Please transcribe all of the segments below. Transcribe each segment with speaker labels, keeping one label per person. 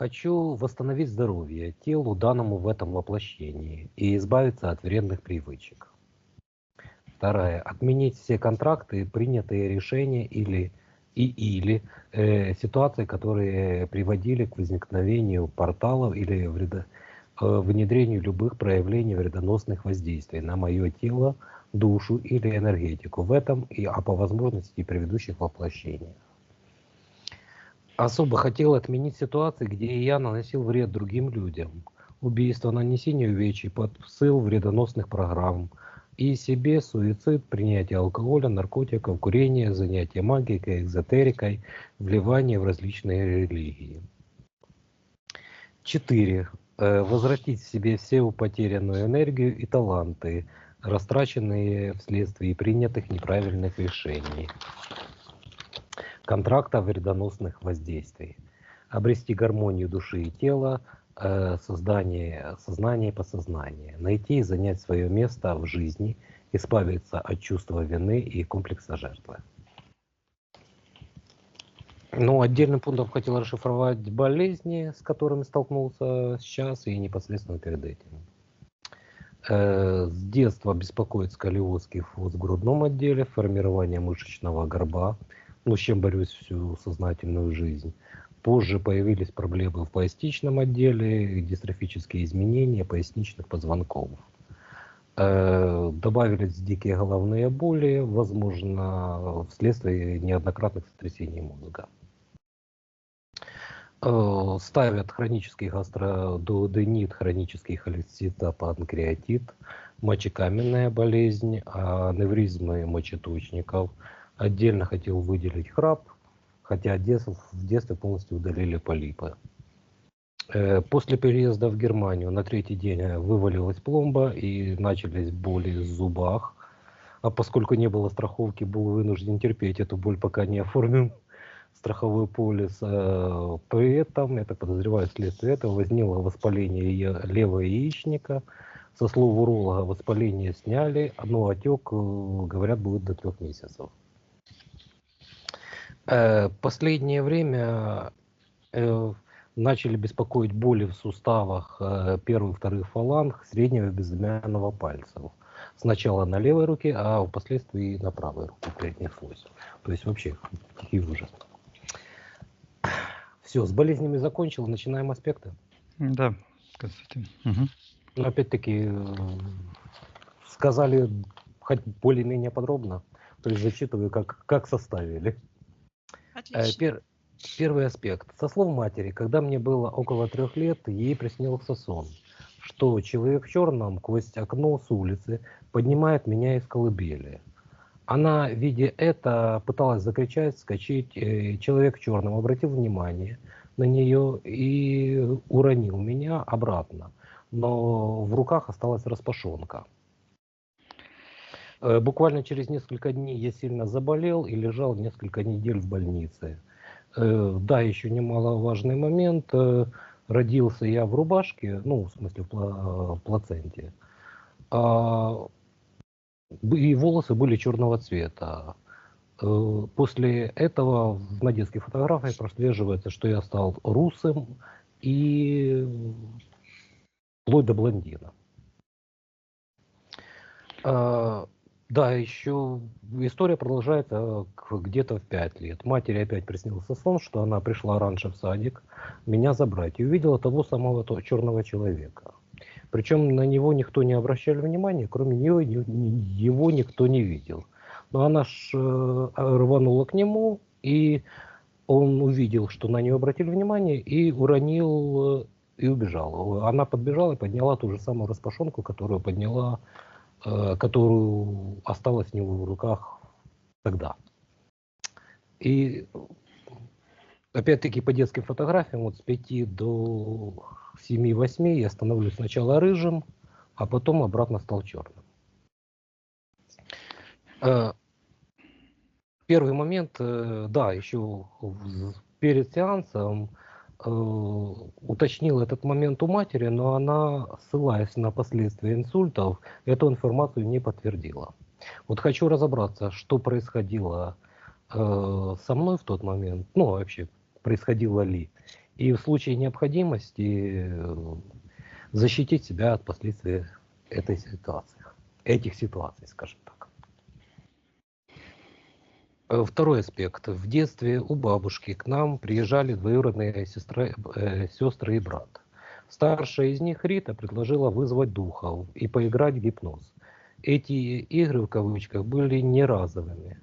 Speaker 1: Хочу восстановить здоровье телу, данному в этом воплощении, и избавиться от вредных привычек. Вторая. Отменить все контракты, принятые решения или ситуации, которые приводили к возникновению порталов или внедрению любых проявлений вредоносных воздействий на мое тело, душу или энергетику в этом а по возможности и предыдущих воплощениях. Особо хотел отменить ситуации, где я наносил вред другим людям. Убийство, нанесение увечий, посыл вредоносных программ. И себе суицид, принятие алкоголя, наркотиков, курение, занятие магией, экзотерикой, вливание в различные религии. 4. Возвратить в себе всю потерянную энергию и таланты, растраченные вследствие принятых неправильных решений. Контракта вредоносных воздействий. Обрести гармонию души и тела, создание сознания и подсознания. Найти и занять свое место в жизни, избавиться от чувства вины и комплекса жертвы. Ну, отдельным пунктом хотел расшифровать болезни, с которыми столкнулся сейчас и непосредственно перед этим. С детства беспокоит сколиоз, кифоз в грудном отделе, формирование мышечного горба, с чем борюсь всю сознательную жизнь. Позже появились проблемы в поясничном отделе, дистрофические изменения поясничных позвонков. Добавились дикие головные боли, возможно, вследствие неоднократных сотрясений мозга. Ставят хронический гастродуоденит, хронический холецистопанкреатит, мочекаменная болезнь, аневризмы мочеточников. Отдельно хотел выделить храп, хотя в детстве полностью удалили полипы. После переезда в Германию на 3-й день вывалилась пломба и начались боли в зубах. А поскольку не было страховки, был вынужден терпеть эту боль, пока не оформил страховой полис. При этом, я так подозреваю, вследствие этого возникло воспаление левого яичника. Со слов уролога, воспаление сняли, но отек, говорят, будет до 3 месяцев. Последнее время начали беспокоить боли в суставах первых, вторых фаланг, среднего и безымянного пальцев. Сначала на левой руке, а впоследствии на правой руке перенеслось. То есть вообще, какие ужасы. Все, с болезнями закончил, начинаем аспекты.
Speaker 2: Да, Константин. Угу.
Speaker 1: Но опять-таки сказали хоть более-менее подробно, то есть зачитываю, как составили.
Speaker 3: Отлично.
Speaker 1: Первый аспект. Со слов матери, когда мне было около 3 лет, ей приснился сон, что человек в черном сквозь окно с улицы поднимает меня из колыбели. Она, видя это, пыталась закричать, вскочить. Человек в черном обратил внимание на нее и уронил меня обратно. Но в руках осталась распашонка. Буквально через несколько дней я сильно заболел и лежал несколько недель в больнице. Да, еще немаловажный момент. Родился я в рубашке, ну, в смысле, в плаценте. И волосы были черного цвета. После этого на детских фотографиях прослеживается, что я стал русым и вплоть до блондина. Да, еще история продолжается где-то в 5 лет. Матери опять приснился сон, что она пришла раньше в садик меня забрать и увидела того самого черного человека. Причем на него никто не обращал внимания, кроме нее его никто не видел. Но она рванула к нему, и он увидел, что на нее обратили внимание, и уронил, и убежал. Она подбежала и подняла ту же самую распашонку, которую осталась у него в руках тогда. И опять-таки по детским фотографиям, вот с 5 до 7-8 я становлюсь сначала рыжим, а потом обратно стал черным. Первый момент, да, еще перед сеансом уточнил этот момент у матери, но она, ссылаясь на последствия инсультов, эту информацию не подтвердила. Вот хочу разобраться, что происходило со мной в тот момент, ну вообще происходило ли, и в случае необходимости защитить себя от последствий этих ситуаций, скажем так. Второй аспект. В детстве у бабушки к нам приезжали двоюродные сестры и брат. Старшая из них, Рита, предложила вызвать духов и поиграть в гипноз. Эти игры, в кавычках, были не разовыми.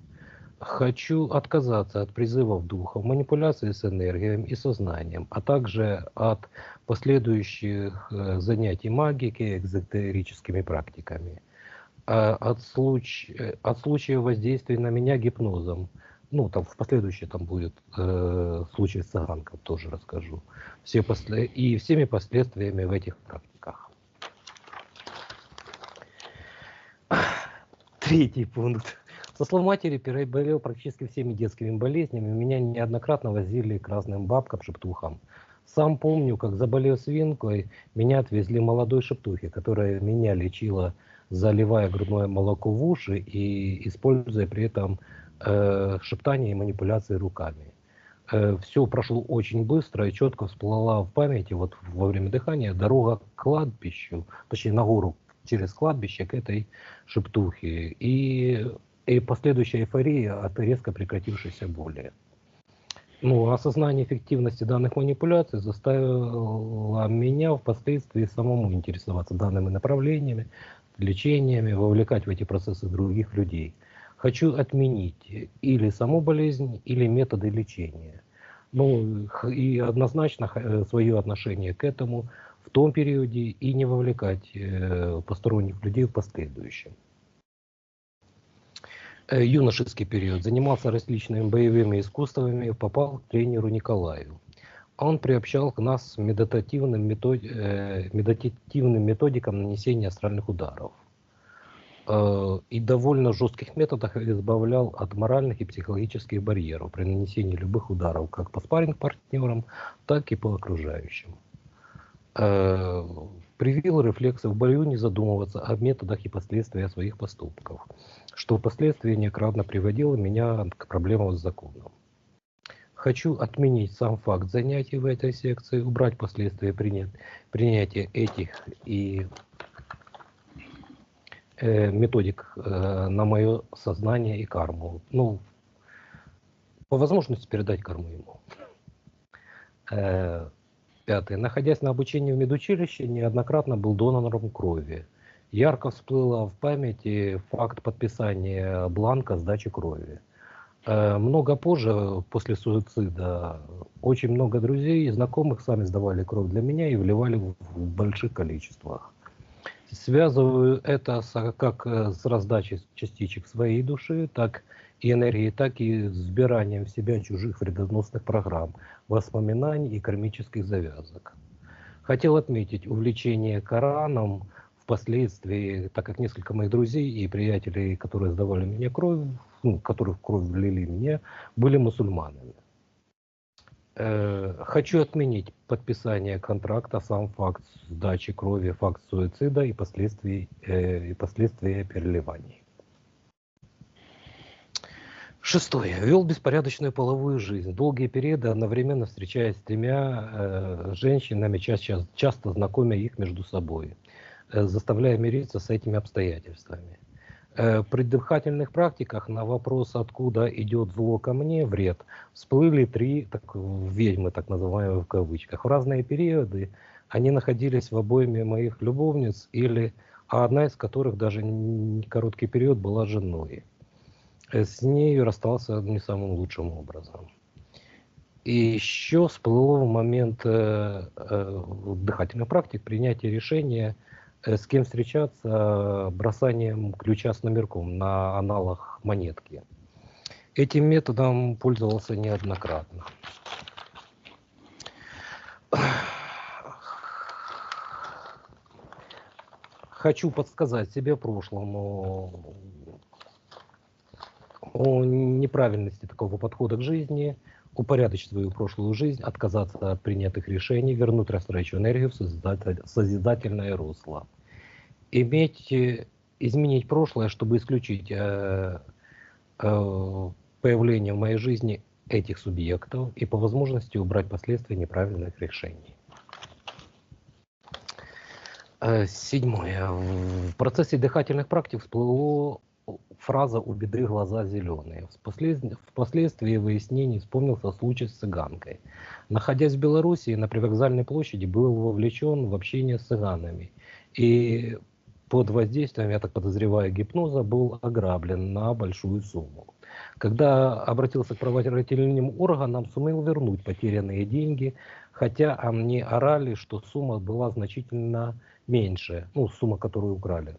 Speaker 1: Хочу отказаться от призывов духов, манипуляции с энергией и сознанием, а также от последующих занятий магикой, экзотерическими практиками. От случая воздействия на меня гипнозом. Ну, там в последующем там будет случай с цыганком, тоже расскажу. И всеми последствиями в этих практиках. Третий пункт. Со слов матери, переболел практически всеми детскими болезнями. Меня неоднократно возили к разным бабкам-шептухам. Сам помню, как заболел свинкой, меня отвезли молодой шептухе, которая меня лечила, заливая грудное молоко в уши и используя при этом шептание и манипуляции руками. Все прошло очень быстро и четко всплыла в памяти вот во время дыхания дорога к кладбищу, точнее на гору через кладбище к этой шептухе и последующая эйфория от резко прекратившейся боли. Ну, осознание эффективности данных манипуляций заставило меня впоследствии самому интересоваться данными направлениями, лечениями, вовлекать в эти процессы других людей. Хочу отменить или саму болезнь, или методы лечения. Ну, и однозначно свое отношение к этому в том периоде и не вовлекать посторонних людей в последующем. Юношеский период. Занимался различными боевыми искусствами, попал к тренеру Николаю. Он приобщал к нас медитативным методикам нанесения астральных ударов. И довольно жестких методах избавлял от моральных и психологических барьеров при нанесении любых ударов, как по спарринг-партнерам, так и по окружающим. Привил рефлексы в бою не задумываться о методах и последствиях своих поступков, что впоследствии неоднократно приводило меня к проблемам с законом. Хочу отменить сам факт занятий в этой секции, убрать последствия принятия этих и методик на мое сознание и карму. Ну, по возможности передать карму ему. Пятое. Находясь на обучении в медучилище, неоднократно был донором крови. Ярко всплыло в памяти факт подписания бланка сдачи крови. Много позже, после суицида, очень много друзей и знакомых сами сдавали кровь для меня и вливали в больших количествах. Связываю это как с раздачей частичек своей души, так и энергии, так и с сбиранием в себя чужих вредоносных программ, воспоминаний и кармических завязок. Хотел отметить увлечение Кораном впоследствии, так как несколько моих друзей и приятелей, которые сдавали мне кровь, которых кровь влили мне, были мусульманами. Хочу отменить подписание контракта, сам факт сдачи крови, факт суицида и последствия переливаний. Шестое. Вел беспорядочную половую жизнь. Долгие периоды одновременно встречаясь с тремя женщинами, часто знакомя их между собой, заставляя мириться с этими обстоятельствами. При дыхательных практиках на вопрос, откуда идет зло ко мне, вред, всплыли три ведьмы, так называемые в кавычках. В разные периоды они находились в обойме моих любовниц, а одна из которых даже не короткий период была женой. С нею расстался не самым лучшим образом. И еще всплыло в момент дыхательных практик принятия решения, с кем встречаться, бросанием ключа с номерком на аналог монетки. Этим методом пользовался неоднократно. Хочу подсказать себе прошлому о неправильности такого подхода к жизни, упорядочить свою прошлую жизнь, отказаться от принятых решений, вернуть растратную энергию в созидательное русло. Изменить прошлое, чтобы исключить появление в моей жизни этих субъектов и по возможности убрать последствия неправильных решений. Седьмое. В процессе дыхательных практик всплыла фраза «у беды глаза зеленые». Впоследствии выяснений вспомнился случай с цыганкой. Находясь в Белоруссии, на привокзальной площади был вовлечен в общение с цыганами. И под воздействием, я так подозреваю, гипноза, был ограблен на большую сумму. Когда обратился к правоохранительным органам, сумел вернуть потерянные деньги, хотя мне орали, что сумма была значительно меньше, ну, сумма, которую украли.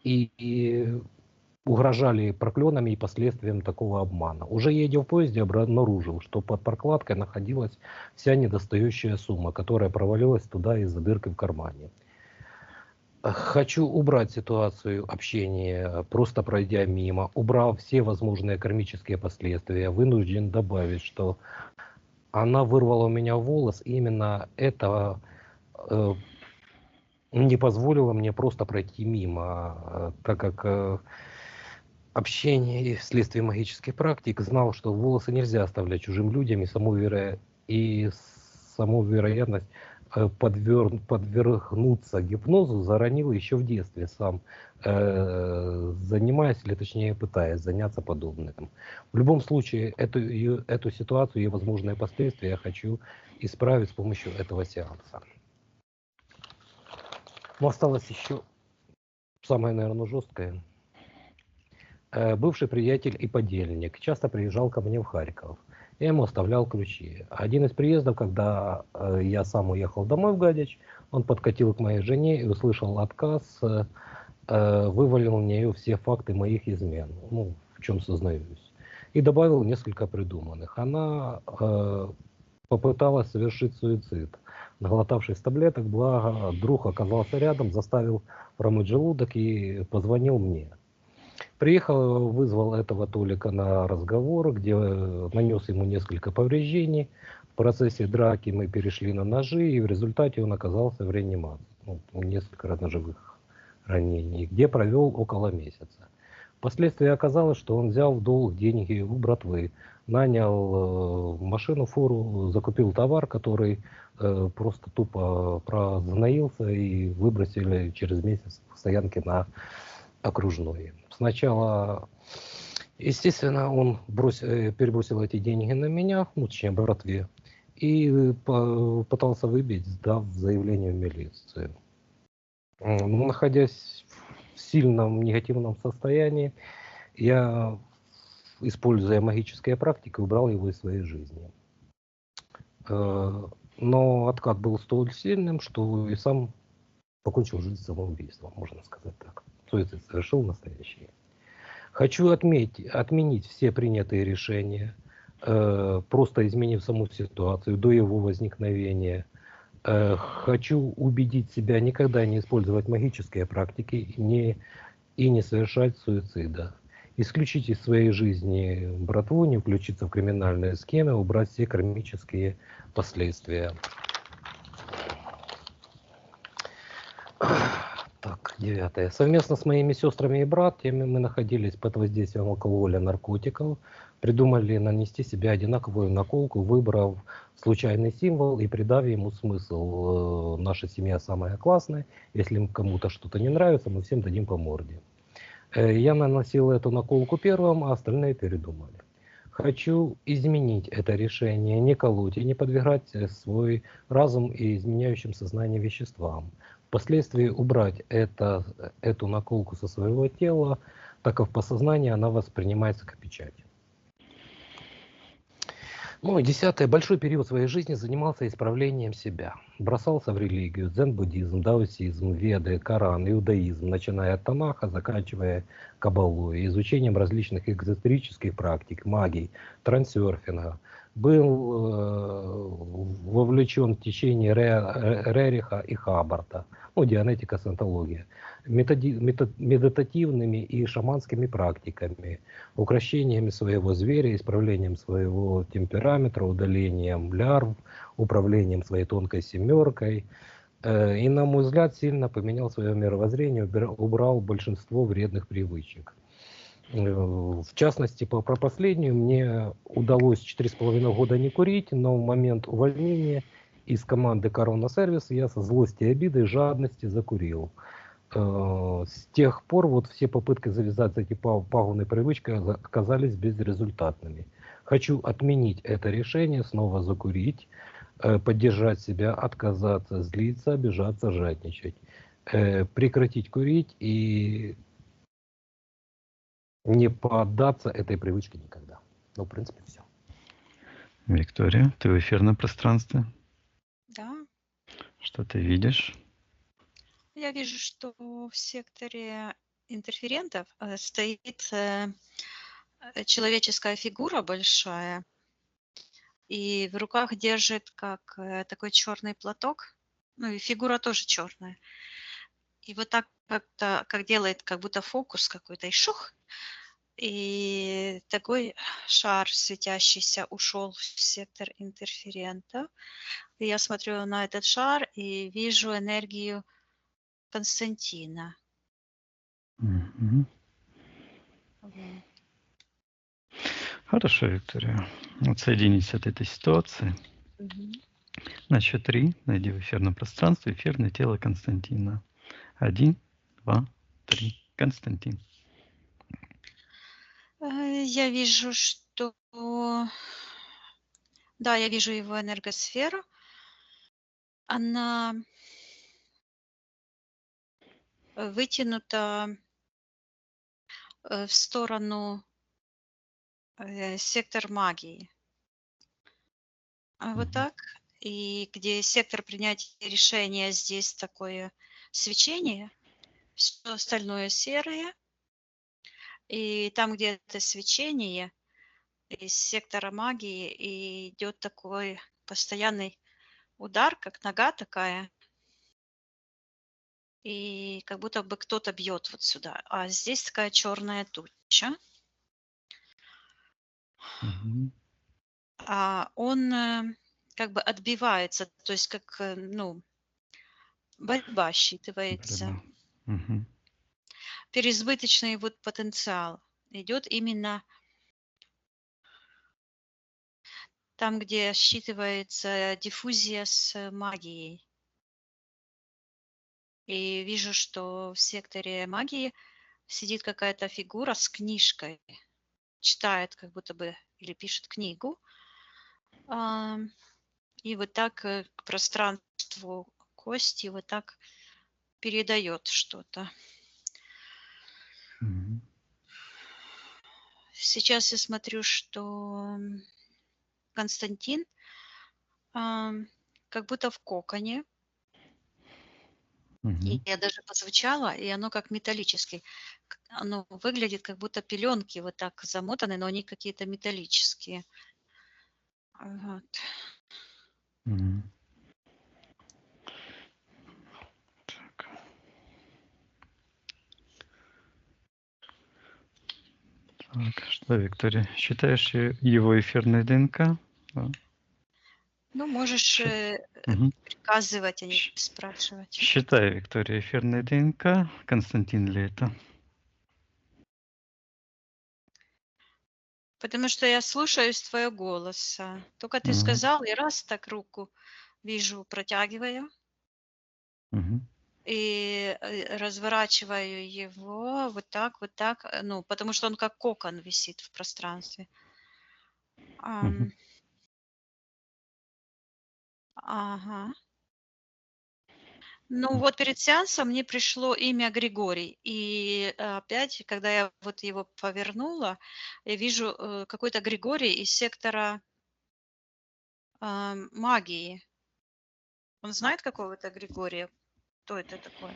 Speaker 1: И угрожали проклёнами и последствиям такого обмана. Уже едя в поезде, обнаружил, что под прокладкой находилась вся недостающая сумма, которая провалилась туда из-за дырки в кармане. Хочу убрать ситуацию общения, просто пройдя мимо, убрав все возможные кармические последствия. Вынужден добавить, что она вырвала у меня волос, и именно это не позволило мне просто пройти мимо, так как общение вследствие магических практик знал, что волосы нельзя оставлять чужим людям, и саму вероятность подвергнуться гипнозу заронил еще в детстве сам, занимаясь, или точнее пытаясь заняться подобным. В любом случае, эту ситуацию и возможные последствия я хочу исправить с помощью этого сеанса. Но осталось еще самое, наверное, жесткое. Бывший приятель и подельник часто приезжал ко мне в Харьков. Я ему оставлял ключи. Один из приездов, когда я сам уехал домой в Гадяч, он подкатил к моей жене и услышал отказ, вывалил на нее все факты моих измен, ну, в чем сознаюсь, и добавил несколько придуманных. Она попыталась совершить суицид, наглотавшись таблеток, благо друг оказался рядом, заставил промыть желудок и позвонил мне. Приехал, вызвал этого Толика на разговор, где нанес ему несколько повреждений. В процессе драки мы перешли на ножи, и в результате он оказался в реанимации. Ну, несколько ножевых ранений, где провел около месяца. Впоследствии оказалось, что он взял в долг деньги у братвы, нанял машину, фуру, закупил товар, который просто тупо прогноился, и выбросили через месяц в стоянке на Окружной. Сначала, естественно, он перебросил эти деньги на меня, ну, точнее, братве, и пытался выбить, сдав заявление в милицию. Но, находясь в сильном негативном состоянии, я, используя магические практики, убрал его из своей жизни. Но откат был столь сильным, что и сам покончил жизнь самоубийством, можно сказать так. Суицид совершил настоящий. Хочу отменить все принятые решения, просто изменив саму ситуацию до его возникновения. Хочу убедить себя никогда не использовать магические практики и не совершать суицида. Исключить из своей жизни братву, не включиться в криминальные схемы, убрать все кармические последствия. Так, 9. Совместно с моими сестрами и братьями мы находились под воздействием алкоголя, наркотиков, придумали нанести себе одинаковую наколку, выбрав случайный символ и придав ему смысл. Наша семья самая классная, если кому-то что-то не нравится, мы всем дадим по морде. Я наносил эту наколку первым, а остальные передумали. Хочу изменить это решение, не колоть и не подвергать свой разум и изменяющим сознание веществам. Впоследствии убрать эту наколку со своего тела, так как в подсознании она воспринимается как печать. Ну и 10. Большой период своей жизни занимался исправлением себя. Бросался в религию, дзен-буддизм, даосизм, веды, Коран, иудаизм, начиная от Танаха, заканчивая каббалой, изучением различных экзотерических практик, магии, трансерфинга. Был вовлечен в течение Рериха и Хаббарда, ну, дианетика, сантология, медитативными и шаманскими практиками, укрощениями своего зверя, исправлением своего темперамента, удалением лярв, управлением своей тонкой семеркой. И, на мой взгляд, сильно поменял свое мировоззрение, убрал большинство вредных привычек. В частности, про последнюю мне удалось 4,5 года не курить, но в момент увольнения из команды Корона Сервис я со злости, обиды, жадности закурил. С тех пор вот все попытки завязать с этой пагубной привычкой оказались безрезультатными. Хочу отменить это решение, снова закурить, поддержать себя, отказаться, злиться, обижаться, жадничать, прекратить курить и не поддаться этой привычке никогда. Ну, в принципе, все.
Speaker 2: Виктория, ты в эфирном пространстве.
Speaker 3: Да.
Speaker 2: Что ты видишь?
Speaker 3: Я вижу, что в секторе интерферентов стоит человеческая фигура большая, и в руках держит как такой черный платок. Ну и фигура тоже черная. И вот так как-то, как делает, как будто фокус какой-то, и шух. И такой шар светящийся ушел в сектор интерферентов. И я смотрю на этот шар и вижу энергию Константина.
Speaker 2: Мгм.
Speaker 3: Вот.
Speaker 2: Хорошо, Виктория. Отсоединись от этой ситуации.
Speaker 3: Мгм.
Speaker 2: На счет 3 найди в эфирном пространстве эфирное тело Константина. 1, 2, 3. Константин.
Speaker 3: Я вижу, что... Да, я вижу его энергосферу. Она вытянута в сторону сектор магии. Вот
Speaker 2: Мгм.
Speaker 3: так. И где сектор принятия решения, здесь такое свечение, все остальное серое. И там, где это свечение, из сектора магии идет такой постоянный удар, как нога такая, и как будто бы кто-то бьет вот сюда. А здесь такая черная туча.
Speaker 2: Мгм.
Speaker 3: А он как бы отбивается, то есть как, ну, борьба считывается.
Speaker 2: Борьба. Мгм.
Speaker 3: Переизбыточный вот потенциал идет именно там, где считывается диффузия с магией. И вижу, что в секторе магии сидит какая-то фигура с книжкой, читает как будто бы или пишет книгу. И вот так к пространству кости вот так передает что-то.
Speaker 2: Мгм.
Speaker 3: Сейчас я смотрю, что Константин как будто в коконе.
Speaker 2: Мгм.
Speaker 3: И я даже позвучала, и оно как металлический. Оно выглядит, как будто пеленки вот так замотаны, но они какие-то металлические. Вот.
Speaker 2: Мгм. Так. Так, что, Виктория, считаешь его эфирной ДНК? Да.
Speaker 3: Ну, можешь
Speaker 2: Щи- Мгм.
Speaker 3: приказывать, а не
Speaker 2: Щ-
Speaker 3: спрашивать.
Speaker 2: Считай, Виктория, эфирная ДНК. Константин ли это?
Speaker 3: Потому что я слушаюсь твоего голоса. Только ты
Speaker 2: Мгм.
Speaker 3: сказал, и раз так руку вижу, протягиваю,
Speaker 2: Мгм.
Speaker 3: и разворачиваю его вот так, ну, потому что он как кокон висит в пространстве.
Speaker 2: Мгм.
Speaker 3: Ага. Ну вот перед сеансом мне пришло имя Григорий. И опять, когда я вот его повернула, я вижу какой-то Григорий из сектора магии. Он знает какого-то Григория? Кто это такой?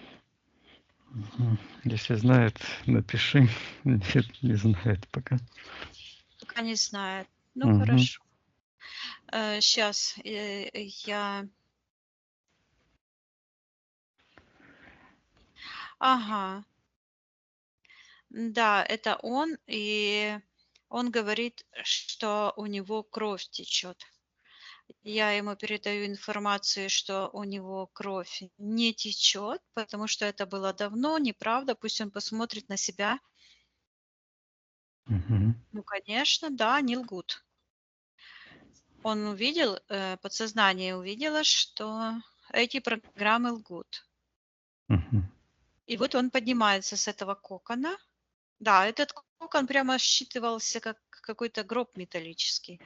Speaker 2: Мгм. Если знает, напиши. Нет, не знает пока.
Speaker 3: Пока не знает. Ну
Speaker 2: Мгм.
Speaker 3: хорошо. Сейчас я... Ага. Да, это он. И он говорит, что у него кровь течет. Я ему передаю информацию, что у него кровь не течет, потому что это было давно, неправда. Пусть он посмотрит на себя
Speaker 2: Мгм.
Speaker 3: Ну, конечно, да, они лгут. Он увидел, подсознание увидело, что эти программы лгут.
Speaker 2: Мгм.
Speaker 3: И вот он поднимается с этого кокона. Да, этот кокон прямо считывался как какой-то гроб металлический.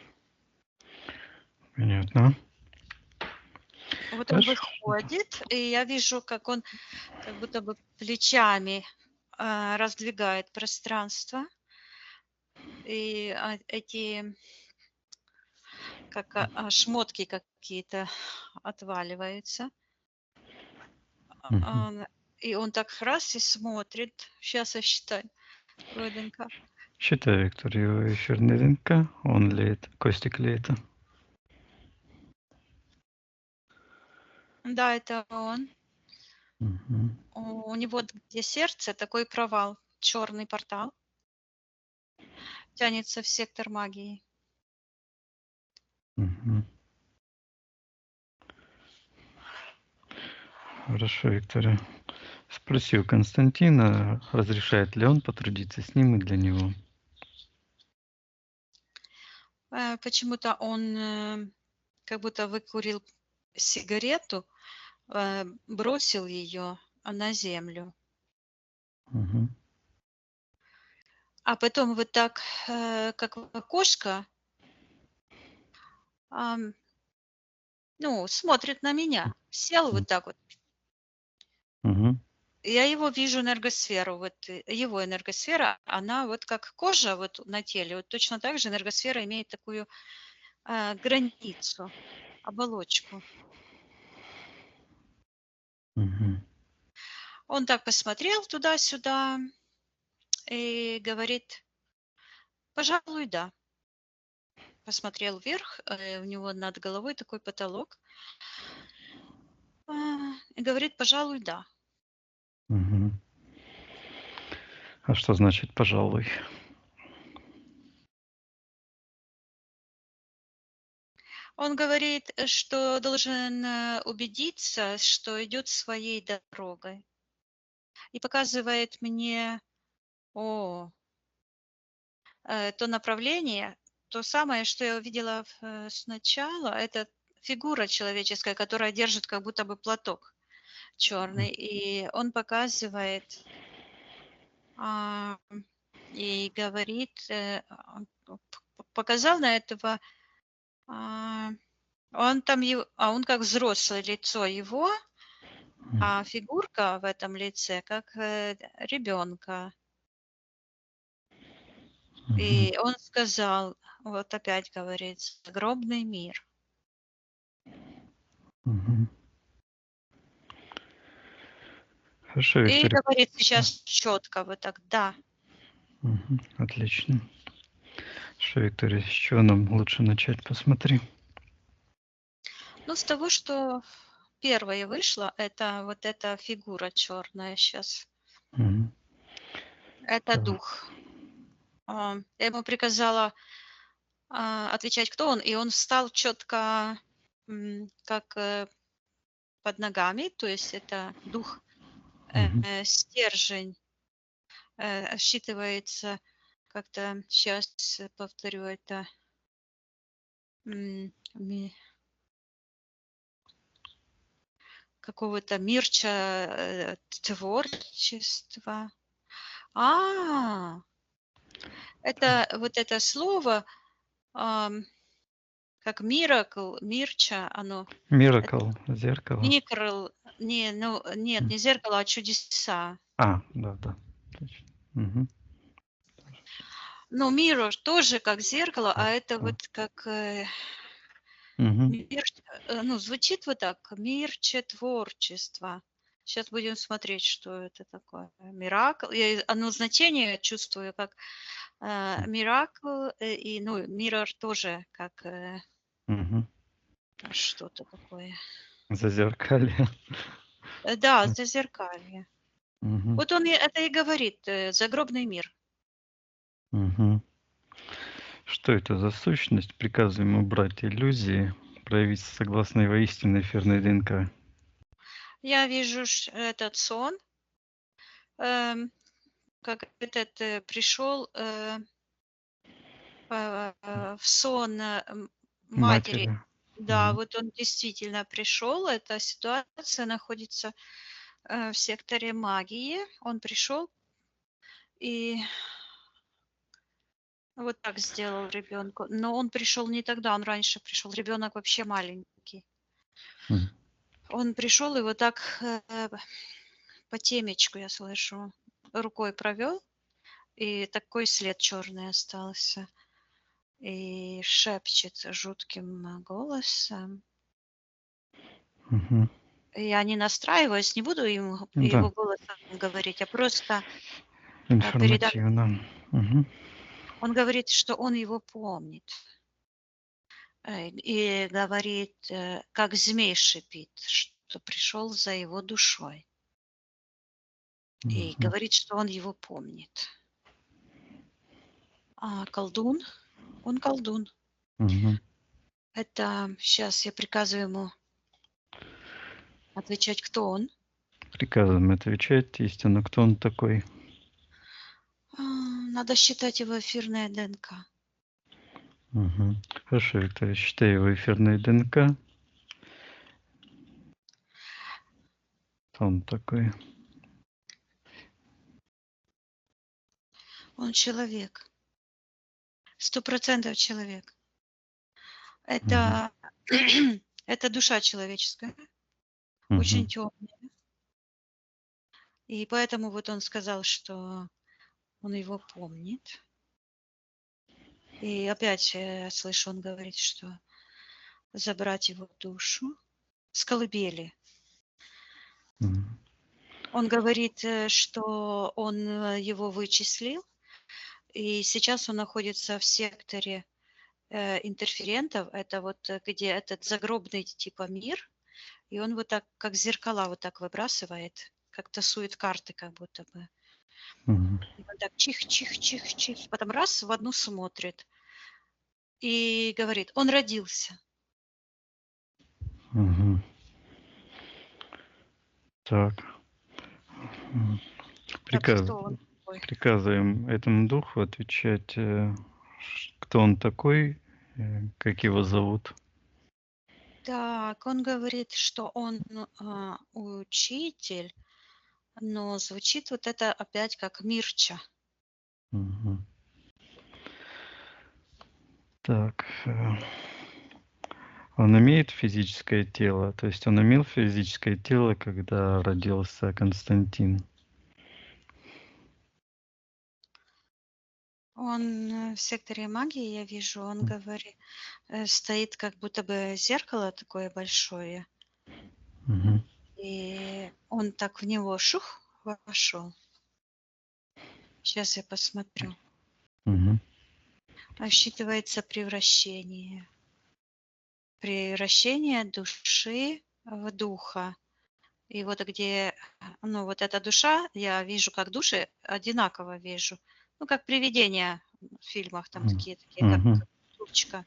Speaker 2: Понятно.
Speaker 3: Вот он
Speaker 2: Хорошо.
Speaker 3: выходит, и я вижу, как он как будто бы плечами раздвигает пространство. И эти как шмотки какие-то отваливаются.
Speaker 2: Мгм.
Speaker 3: И он так раз и смотрит. Сейчас я считаю. ВДНК.
Speaker 2: Считай, Виктор, его эфирный ДНК. Он ли это? Костик ли это?
Speaker 3: Да, это он.
Speaker 2: Мгм.
Speaker 3: У него где сердце такой провал, черный портал. Тянется в сектор магии.
Speaker 2: Мгм. Хорошо, Виктория. Спроси у Константина, разрешает ли он потрудиться с ним и для него.
Speaker 3: Почему-то он как будто выкурил сигарету, бросил ее на землю.
Speaker 2: Мгм.
Speaker 3: А потом вот так, как в окошко, ну, смотрит на меня. Сел вот так вот.
Speaker 2: Мгм.
Speaker 3: Я его вижу энергосферу, вот его энергосфера, она вот как кожа вот на теле, вот точно так же энергосфера имеет такую границу, оболочку.
Speaker 2: Мгм.
Speaker 3: Он так посмотрел туда-сюда и говорит, пожалуй, да. Посмотрел вверх, у него над головой такой потолок, и говорит, пожалуй, да.
Speaker 2: Мгм. А что значит «пожалуй»?
Speaker 3: Он говорит, что должен убедиться, что идет своей дорогой. И показывает мне, то направление, то самое, что я увидела сначала, это фигура человеческая, которая держит как будто бы платок черный. И он показывает а, и говорит, показал на этого, а, он там, он как взрослое лицо его, а фигурка в этом лице как ребенка.
Speaker 2: Мгм.
Speaker 3: И он сказал, вот опять говорит, загробный мир.
Speaker 2: Мгм. Хорошо,
Speaker 3: И
Speaker 2: Виктория.
Speaker 3: говорит
Speaker 2: Да.
Speaker 3: сейчас четко вот так, да.
Speaker 2: Мгм. Отлично. Что, Виктория, с чего нам лучше начать? Посмотри.
Speaker 3: Ну, с того, что первое вышло, это вот эта фигура черная сейчас.
Speaker 2: Мгм.
Speaker 3: Это
Speaker 2: Так.
Speaker 3: дух. Я ему приказала отвечать, кто он, и он встал четко, как под ногами, то есть это дух,
Speaker 2: Мгм.
Speaker 3: стержень, считывается как-то, сейчас повторю это, м, ми- какого-то мирча творчества. А, это вот это слово, как miracle, мирча, оно это
Speaker 2: Миракл, зеркало.
Speaker 3: микрл, не, ну, нет,
Speaker 2: М.
Speaker 3: не зеркало, а чудеса.
Speaker 2: Да, да. Точно. Мгм.
Speaker 3: Ну, mirror тоже как зеркало,
Speaker 2: Да,
Speaker 3: а это
Speaker 2: да.
Speaker 3: вот как
Speaker 2: Мгм.
Speaker 3: мир, ну, звучит вот так, мирче творчества. Сейчас будем смотреть, что это такое. Миракл. Я оно значение чувствую как миракл, и, ну, mirror тоже как
Speaker 2: Мгм.
Speaker 3: что-то такое.
Speaker 2: Зазеркалье.
Speaker 3: Да, зазеркалье.
Speaker 2: Мгм.
Speaker 3: Вот он это и говорит, загробный мир.
Speaker 2: Мгм. Что это за сущность? Приказываем убрать иллюзии, проявить согласно его истинной эфирной ДНК.
Speaker 3: Я вижу этот сон, эм, как этот пришел. в сон матери.
Speaker 2: Матери.
Speaker 3: Да,
Speaker 2: Мгм.
Speaker 3: вот он действительно пришел. Эта ситуация находится в секторе магии. Он пришел и вот так сделал ребенку. Но он пришел не тогда, он раньше пришел. Ребенок вообще маленький.
Speaker 2: М.
Speaker 3: Он пришел и вот так по темечку, я слышу, рукой провел, и такой след черный остался. И шепчет жутким голосом.
Speaker 2: Мгм.
Speaker 3: Я не настраиваюсь, не буду ему
Speaker 2: Да,
Speaker 3: его голосом говорить, а просто передам.
Speaker 2: информативно. Мгм.
Speaker 3: Он говорит, что он его помнит. И говорит, как змей шипит, что пришел за его душой. И
Speaker 2: Мгм.
Speaker 3: говорит, что он его помнит. А колдун, он колдун.
Speaker 2: Мгм.
Speaker 3: Это сейчас я приказываю ему отвечать, кто он.
Speaker 2: Приказом отвечать истину, кто он такой.
Speaker 3: Надо считать его эфирное ДНК.
Speaker 2: Мгм. Хорошо, Виктория, считай его эфирной ДНК. Кто он такой?
Speaker 3: Он человек. 100% человек.
Speaker 2: Мгм.
Speaker 3: Это, это душа человеческая, очень
Speaker 2: Мгм.
Speaker 3: темная. И поэтому вот он сказал, что он его помнит. И опять слышу, он говорит, что забрать его душу с колыбели.
Speaker 2: Мгм.
Speaker 3: Он говорит, что он его вычислил, и сейчас он находится в секторе интерферентов. Это вот где этот загробный типа мир, и он вот так, как зеркала, вот так выбрасывает, как тасует карты, как будто бы.
Speaker 2: Мгм.
Speaker 3: И он так чих-чих-чих-чих, потом раз в одну смотрит и говорит, он родился.
Speaker 2: Мгм. Так. М.
Speaker 3: Так
Speaker 2: Приказ...
Speaker 3: кто он такой?
Speaker 2: Приказываем этому духу отвечать, кто он такой, как его зовут.
Speaker 3: Так, он говорит, что он учитель, но звучит вот это опять как Мирча.
Speaker 2: Мгм. Так. Он имеет физическое тело, то есть он имел физическое тело, когда родился Константин.
Speaker 3: Он в секторе магии, я вижу, он говорит, стоит как будто бы зеркало такое большое,
Speaker 2: Мгм.
Speaker 3: и он так в него шух вошел. Сейчас я посмотрю.
Speaker 2: Мгм.
Speaker 3: Считывается превращение. Превращение души в духа. И вот где, ну вот эта душа, я вижу, как души одинаково вижу. Ну, как привидения в фильмах там такие, как
Speaker 2: Мгм.
Speaker 3: тучка.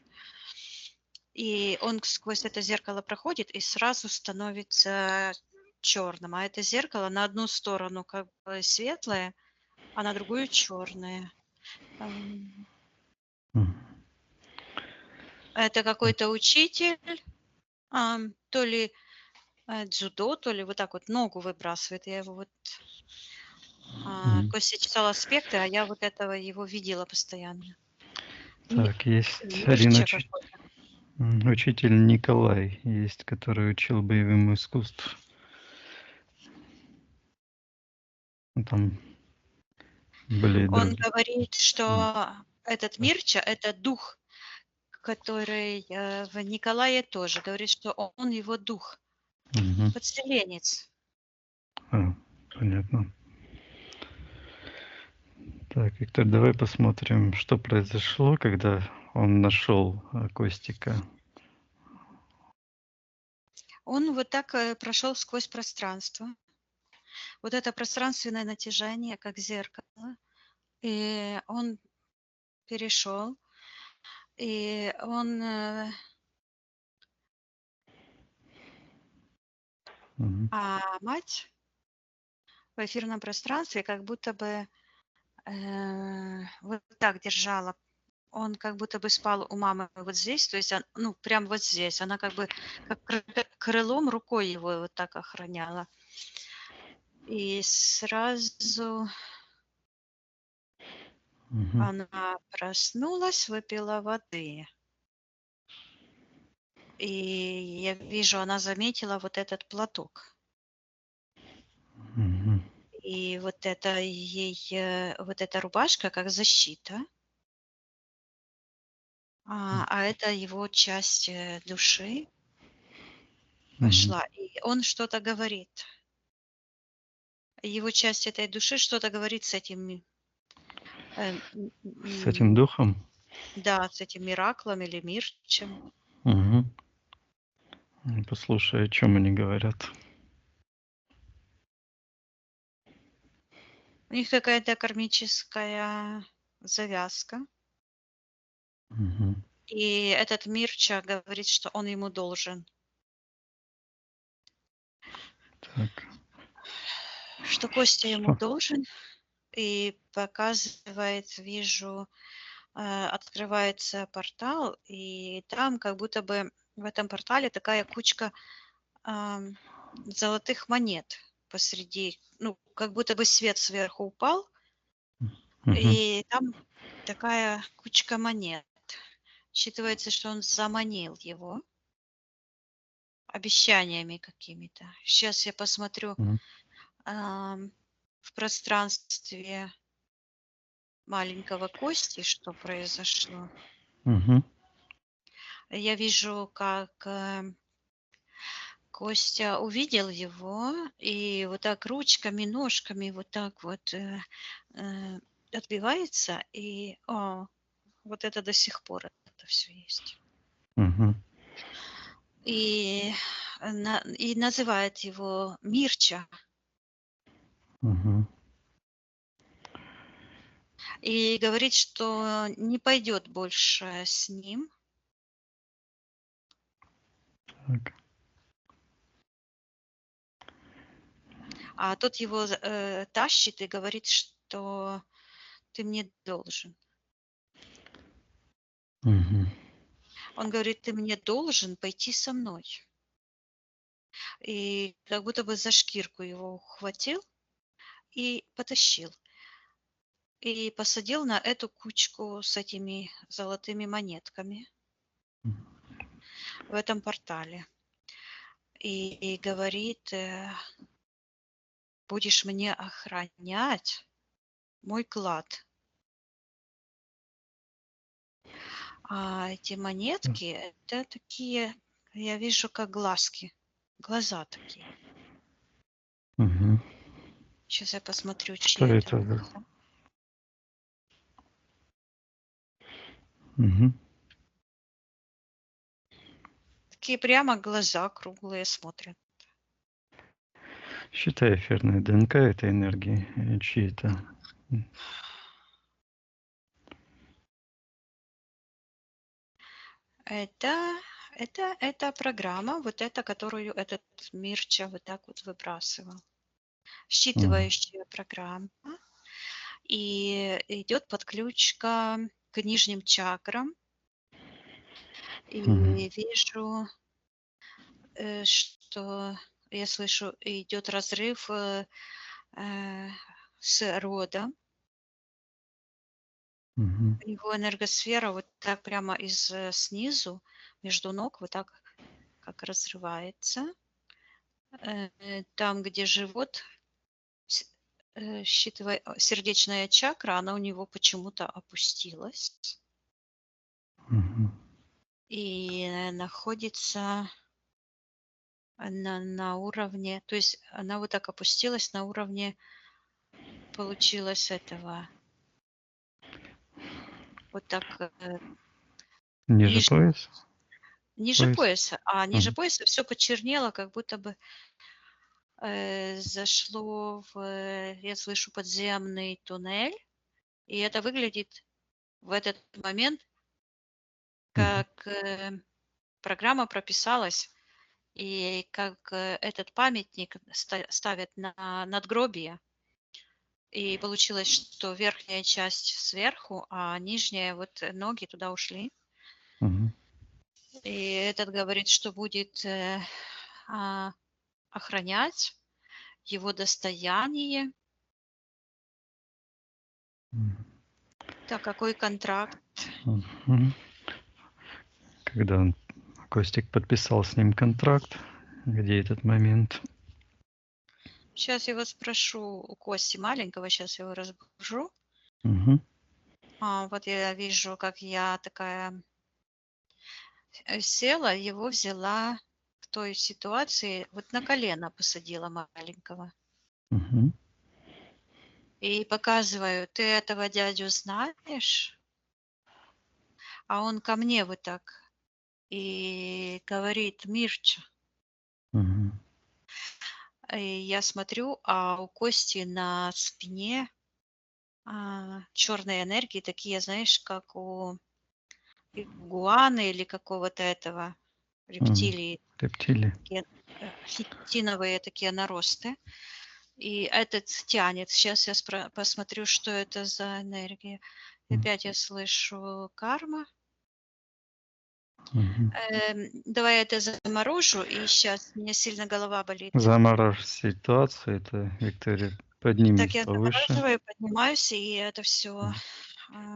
Speaker 3: И он сквозь это зеркало проходит и сразу становится черным. А это зеркало на одну сторону как бы светлое, а на другую черное.
Speaker 2: Мгм.
Speaker 3: Это какой-то учитель, то ли дзюдо, то ли вот так вот ногу выбрасывает. Я его вот...
Speaker 2: Мгм.
Speaker 3: Костя читал аспекты, а я вот этого его видела постоянно.
Speaker 2: Так, есть один
Speaker 3: Мирча какой-то.
Speaker 2: учитель Николай, есть, который учил боевым искусствам. Ну, там были и
Speaker 3: Он
Speaker 2: другие.
Speaker 3: говорит, что этот Мирча– это дух, который в Николае тоже. Говорит, что он его дух,
Speaker 2: Мгм.
Speaker 3: подселенец.
Speaker 2: Понятно. Так, Виктор, давай посмотрим, что произошло, когда он нашел Костика.
Speaker 3: Он вот так прошел сквозь пространство. Вот это пространственное натяжение, как зеркало. И он перешел, и он
Speaker 2: Мгм.
Speaker 3: мать в эфирном пространстве как будто бы вот так держала он как будто бы спал у мамы вот здесь, то есть, ну, прям вот здесь. Она как бы как крылом рукой его вот так охраняла. И сразу
Speaker 2: Мгм.
Speaker 3: она проснулась, выпила воды. И я вижу, она заметила вот этот платок.
Speaker 2: Мгм.
Speaker 3: И вот это ей, вот эта рубашка как защита, а это его часть души
Speaker 2: Мгм.
Speaker 3: пошла. И он что-то говорит. Его часть этой души что-то говорит с этим,
Speaker 2: С этим духом?
Speaker 3: да, с этим мираклом или мирчем.
Speaker 2: Мгм. Послушай, о чем они говорят.
Speaker 3: У них какая-то кармическая завязка.
Speaker 2: Мгм.
Speaker 3: И этот мирча говорит, что он ему должен.
Speaker 2: Так.
Speaker 3: Что Костя ему
Speaker 2: Что?
Speaker 3: должен. И показывает, вижу, открывается портал, и там как будто бы в этом портале такая кучка золотых монет посреди, ну, как будто бы свет сверху упал,
Speaker 2: Мгм.
Speaker 3: и там такая кучка монет. Считывается, что он заманил его обещаниями какими-то. Сейчас я посмотрю
Speaker 2: Мгм.
Speaker 3: В пространстве маленького Кости, что произошло.
Speaker 2: Мгм.
Speaker 3: Я вижу, как Костя увидел его и вот так ручками, ножками вот так вот э, отбивается, и вот это до сих пор это все есть.
Speaker 2: Мгм.
Speaker 3: И, и называет его Мирча,
Speaker 2: Мгм.
Speaker 3: и говорит, что не пойдет больше с ним.
Speaker 2: Так.
Speaker 3: А тот его тащит и говорит, что ты мне должен.
Speaker 2: Мгм.
Speaker 3: Он говорит, ты мне должен пойти со мной. И как будто бы за шкирку его ухватил и потащил. И посадил на эту кучку с этими золотыми монетками в этом портале. И говорит, будешь мне охранять мой клад. А эти монетки, это такие, я вижу, как глазки. Глаза такие.
Speaker 2: Мгм.
Speaker 3: Сейчас я посмотрю,
Speaker 2: Что
Speaker 3: чьи это
Speaker 2: это за...
Speaker 3: глаза.
Speaker 2: Мгм.
Speaker 3: Такие прямо глаза круглые смотрят.
Speaker 2: Считай эфирная ДНК этой энергии. Чьи это?
Speaker 3: Это программа, вот эта, которую этот Мирча вот так вот выбрасывал.
Speaker 2: Мгм.
Speaker 3: Считывающая программа. И идет подключка к нижним чакрам. И
Speaker 2: Мгм.
Speaker 3: вижу, что я слышу, идет разрыв с родом.
Speaker 2: Мгм.
Speaker 3: Его энергосфера вот так прямо снизу, между ног, вот так как разрывается. Там, где живот, считывая сердечная чакра, она у него почему-то опустилась
Speaker 2: Мгм.
Speaker 3: и находится на уровне, то есть она вот так опустилась на уровне, получилось этого, вот так
Speaker 2: Ниже
Speaker 3: нижнего,
Speaker 2: пояс?
Speaker 3: ниже
Speaker 2: Пояс?
Speaker 3: пояса, а ниже
Speaker 2: Мгм.
Speaker 3: пояса все почернело, как будто бы зашло в, я слышу, подземный туннель, и это выглядит в этот момент,
Speaker 2: Мгм.
Speaker 3: как программа прописалась, и как этот памятник ставят на надгробие, И получилось, что верхняя часть сверху, а нижняя, вот ноги туда ушли.
Speaker 2: Мгм.
Speaker 3: И этот говорит, что будет охранять его достояние.
Speaker 2: М.
Speaker 3: Так, какой контракт?
Speaker 2: Мгм. Когда Костик подписал с ним контракт, где этот момент?
Speaker 3: Сейчас я вас спрошу у Кости маленького, сейчас я его разбужу.
Speaker 2: Мгм.
Speaker 3: Вот я вижу, как я такая села, его взяла в той ситуации, вот на колено посадила маленького.
Speaker 2: Мгм.
Speaker 3: И показываю, ты этого дядю знаешь? А он ко мне вот так и говорит, Мирча.
Speaker 2: Мгм.
Speaker 3: И я смотрю, а у Кости на спине черные энергии, такие, знаешь, как у игуаны или какого-то этого
Speaker 2: Мгм.
Speaker 3: рептилии,
Speaker 2: Рептилии.
Speaker 3: такие хитиновые такие наросты. И этот тянет. Сейчас я посмотрю, что это за энергия. И
Speaker 2: М.
Speaker 3: опять я слышу карма.
Speaker 2: Мгм.
Speaker 3: Давай я это заморожу, и сейчас мне сильно голова болит.
Speaker 2: Заморожь ситуацию, это Виктория,
Speaker 3: Так
Speaker 2: поднимись
Speaker 3: я
Speaker 2: повыше,
Speaker 3: замораживаю, поднимаюсь, и это все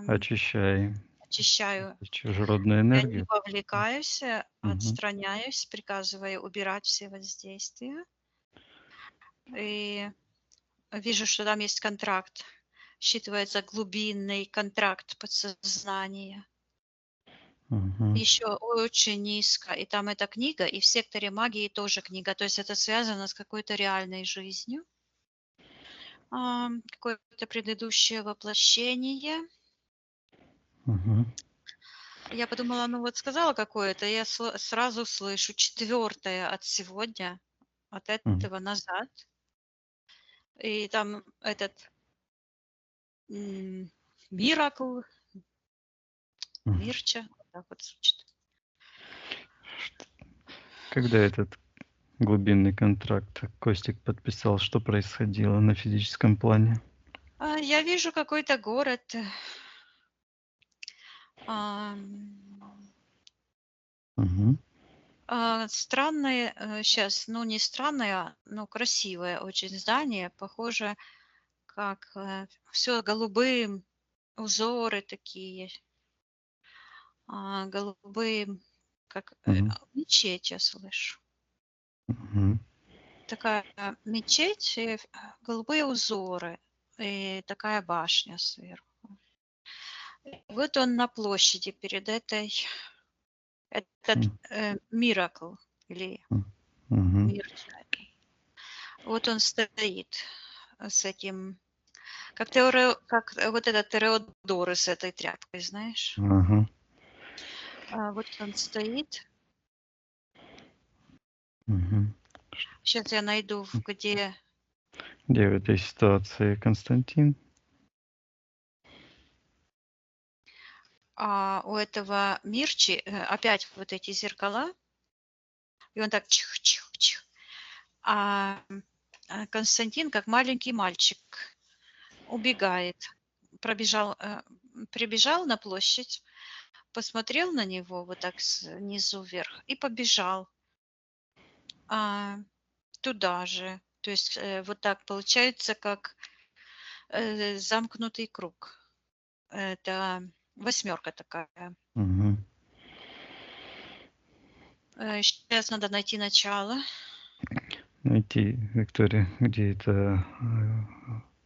Speaker 2: очищай
Speaker 3: очищаю.
Speaker 2: чужеродную
Speaker 3: Я не
Speaker 2: энергию.
Speaker 3: вовлекаюсь,
Speaker 2: Мгм.
Speaker 3: отстраняюсь, приказываю убирать все воздействия. И вижу, что там есть контракт. Считывается глубинный контракт подсознания.
Speaker 2: Мгм.
Speaker 3: Еще очень низко. И там эта книга, и в секторе магии тоже книга. То есть это связано с какой-то реальной жизнью. Какое-то предыдущее воплощение.
Speaker 2: Мгм.
Speaker 3: Я подумала, ну вот сказала какое-то, я сразу слышу 4 от сегодня, от
Speaker 2: Мгм.
Speaker 3: этого назад. И там этот Миракл,
Speaker 2: Мгм.
Speaker 3: Мирча, вот так вот звучит.
Speaker 2: Когда этот глубинный контракт Костик подписал, что происходило на физическом плане?
Speaker 3: Я вижу какой-то город. ам,
Speaker 2: Мгм.
Speaker 3: Странное, сейчас, ну не странное, но красивое очень здание, похоже, как все голубым, узоры такие, голубые, как
Speaker 2: Мгм.
Speaker 3: мечеть, я слышу.
Speaker 2: Мгм.
Speaker 3: Такая мечеть, голубые узоры и такая башня сверху. Вот он на площади перед этой, этот
Speaker 2: М.
Speaker 3: Миракл или
Speaker 2: М. Мгм.
Speaker 3: Мирча. Вот он стоит с этим, как вот этот Тереодор с этой тряпкой, знаешь.
Speaker 2: Ага.
Speaker 3: Вот он стоит.
Speaker 2: Мгм.
Speaker 3: Сейчас я найду, где.
Speaker 2: Где в этой ситуации Константин?
Speaker 3: У этого Мирчи опять вот эти зеркала, и он так чих-чих-чих. А Константин, как маленький мальчик, убегает. Прибежал на площадь, посмотрел на него вот так снизу вверх и побежал а, туда же. То есть вот так получается, как замкнутый круг. Это 8 такая.
Speaker 2: Мгм.
Speaker 3: Сейчас надо найти начало.
Speaker 2: Найти, Виктория, где это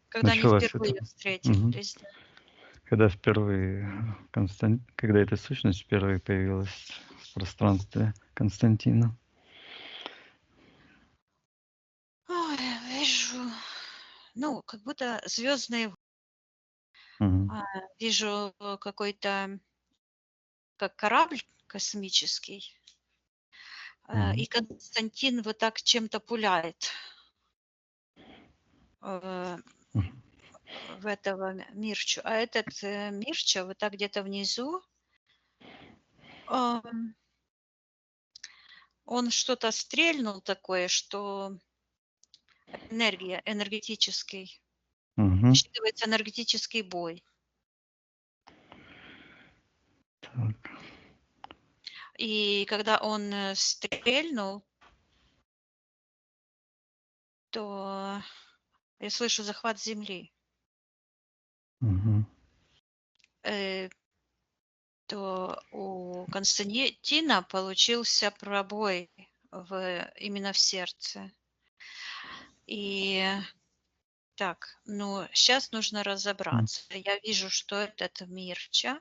Speaker 3: Когда они
Speaker 2: началась это.
Speaker 3: впервые
Speaker 2: Мгм.
Speaker 3: встретились. Да.
Speaker 2: Когда впервые когда эта сущность впервые появилась в пространстве Константина.
Speaker 3: Ой, вижу, ну, как будто звездные.
Speaker 2: Мгм.
Speaker 3: Вижу какой-то, как корабль космический, и
Speaker 2: Мгм.
Speaker 3: Константин вот так чем-то пуляет э,
Speaker 2: Мгм.
Speaker 3: в этого Мирчу. А этот Мирча вот так где-то внизу, ам, он что-то стрельнул такое, что энергетический.
Speaker 2: Мгм.
Speaker 3: Считывается энергетический бой.
Speaker 2: Так.
Speaker 3: И когда он стрельнул, то я слышу захват земли.
Speaker 2: Мгм.
Speaker 3: Э, То у Константина получился пробой именно в сердце. И так, ну, сейчас нужно разобраться. Я вижу, что этот Мирча.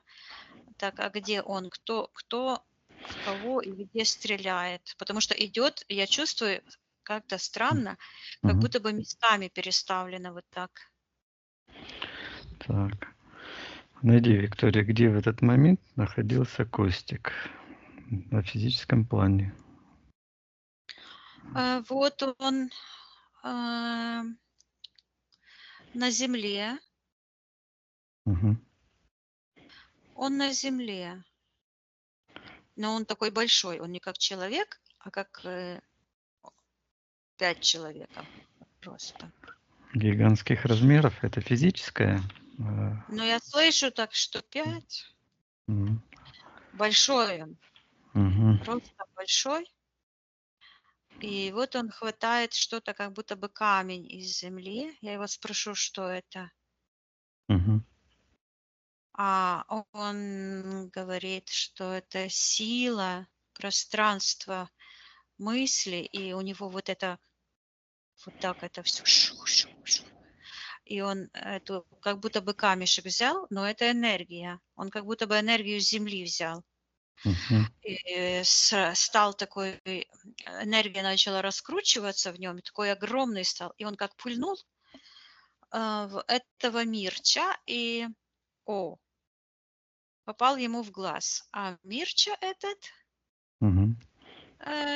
Speaker 3: Так, а где он? Кто в кого и где стреляет? Потому что идет, я чувствую как-то странно, как
Speaker 2: Мгм.
Speaker 3: будто бы местами переставлено вот так.
Speaker 2: Так. Найди, Виктория, где в этот момент находился Костик на физическом плане.
Speaker 3: Вот он а, на земле.
Speaker 2: Мгм.
Speaker 3: Он на земле. Но он такой большой. Он не как человек, а как 5 человеков просто.
Speaker 2: Гигантских размеров. Это физическое.
Speaker 3: Но я слышу так, что 5.
Speaker 2: Мгм.
Speaker 3: Большой он.
Speaker 2: Мгм.
Speaker 3: Ростом большой. И вот он хватает что-то, как будто бы камень из земли. Я его спрошу, что это.
Speaker 2: Мгм.
Speaker 3: А он говорит, что это сила, пространство мысли, и у него вот это, вот так это все. И он эту, как будто бы камешек взял, но это энергия. Он как будто бы энергию Земли взял.
Speaker 2: Мгм.
Speaker 3: И стал такой, энергия начала раскручиваться в нем, и такой огромный стал. И он как пульнул в этого Мирча, и попал ему в глаз. А Мирча этот,
Speaker 2: Мгм.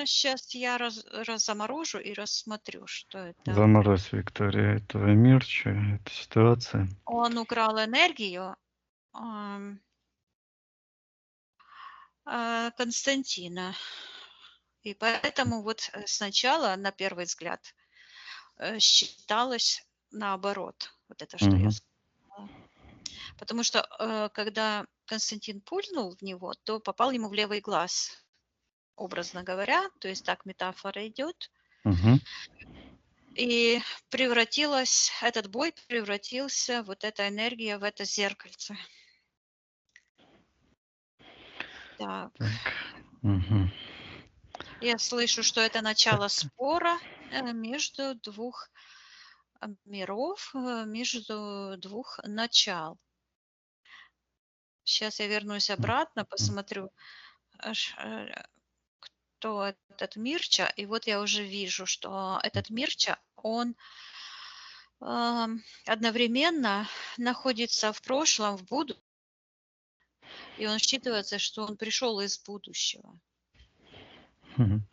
Speaker 3: сейчас я заморожу и рассмотрю, что это.
Speaker 2: Заморозь, Виктория, этого Мирча, эта ситуация.
Speaker 3: Он украл энергию Константина. И поэтому вот сначала, на первый взгляд, считалось наоборот. Вот это, что я
Speaker 2: Мгм.
Speaker 3: сказала. Потому что когда Константин пульнул в него, то попал ему в левый глаз, образно говоря. То есть так метафора идет.
Speaker 2: Мгм.
Speaker 3: И этот бой превратился, вот эта энергия, в это зеркальце. Так.
Speaker 2: Так. Мгм.
Speaker 3: Я слышу, что это начало спора между двух миров, между двух начал. Сейчас я вернусь обратно, посмотрю, кто этот Мирча. И вот я уже вижу, что этот Мирча, он одновременно находится в прошлом, в будущем, и он считывается, что он пришел из будущего.
Speaker 2: Мгм.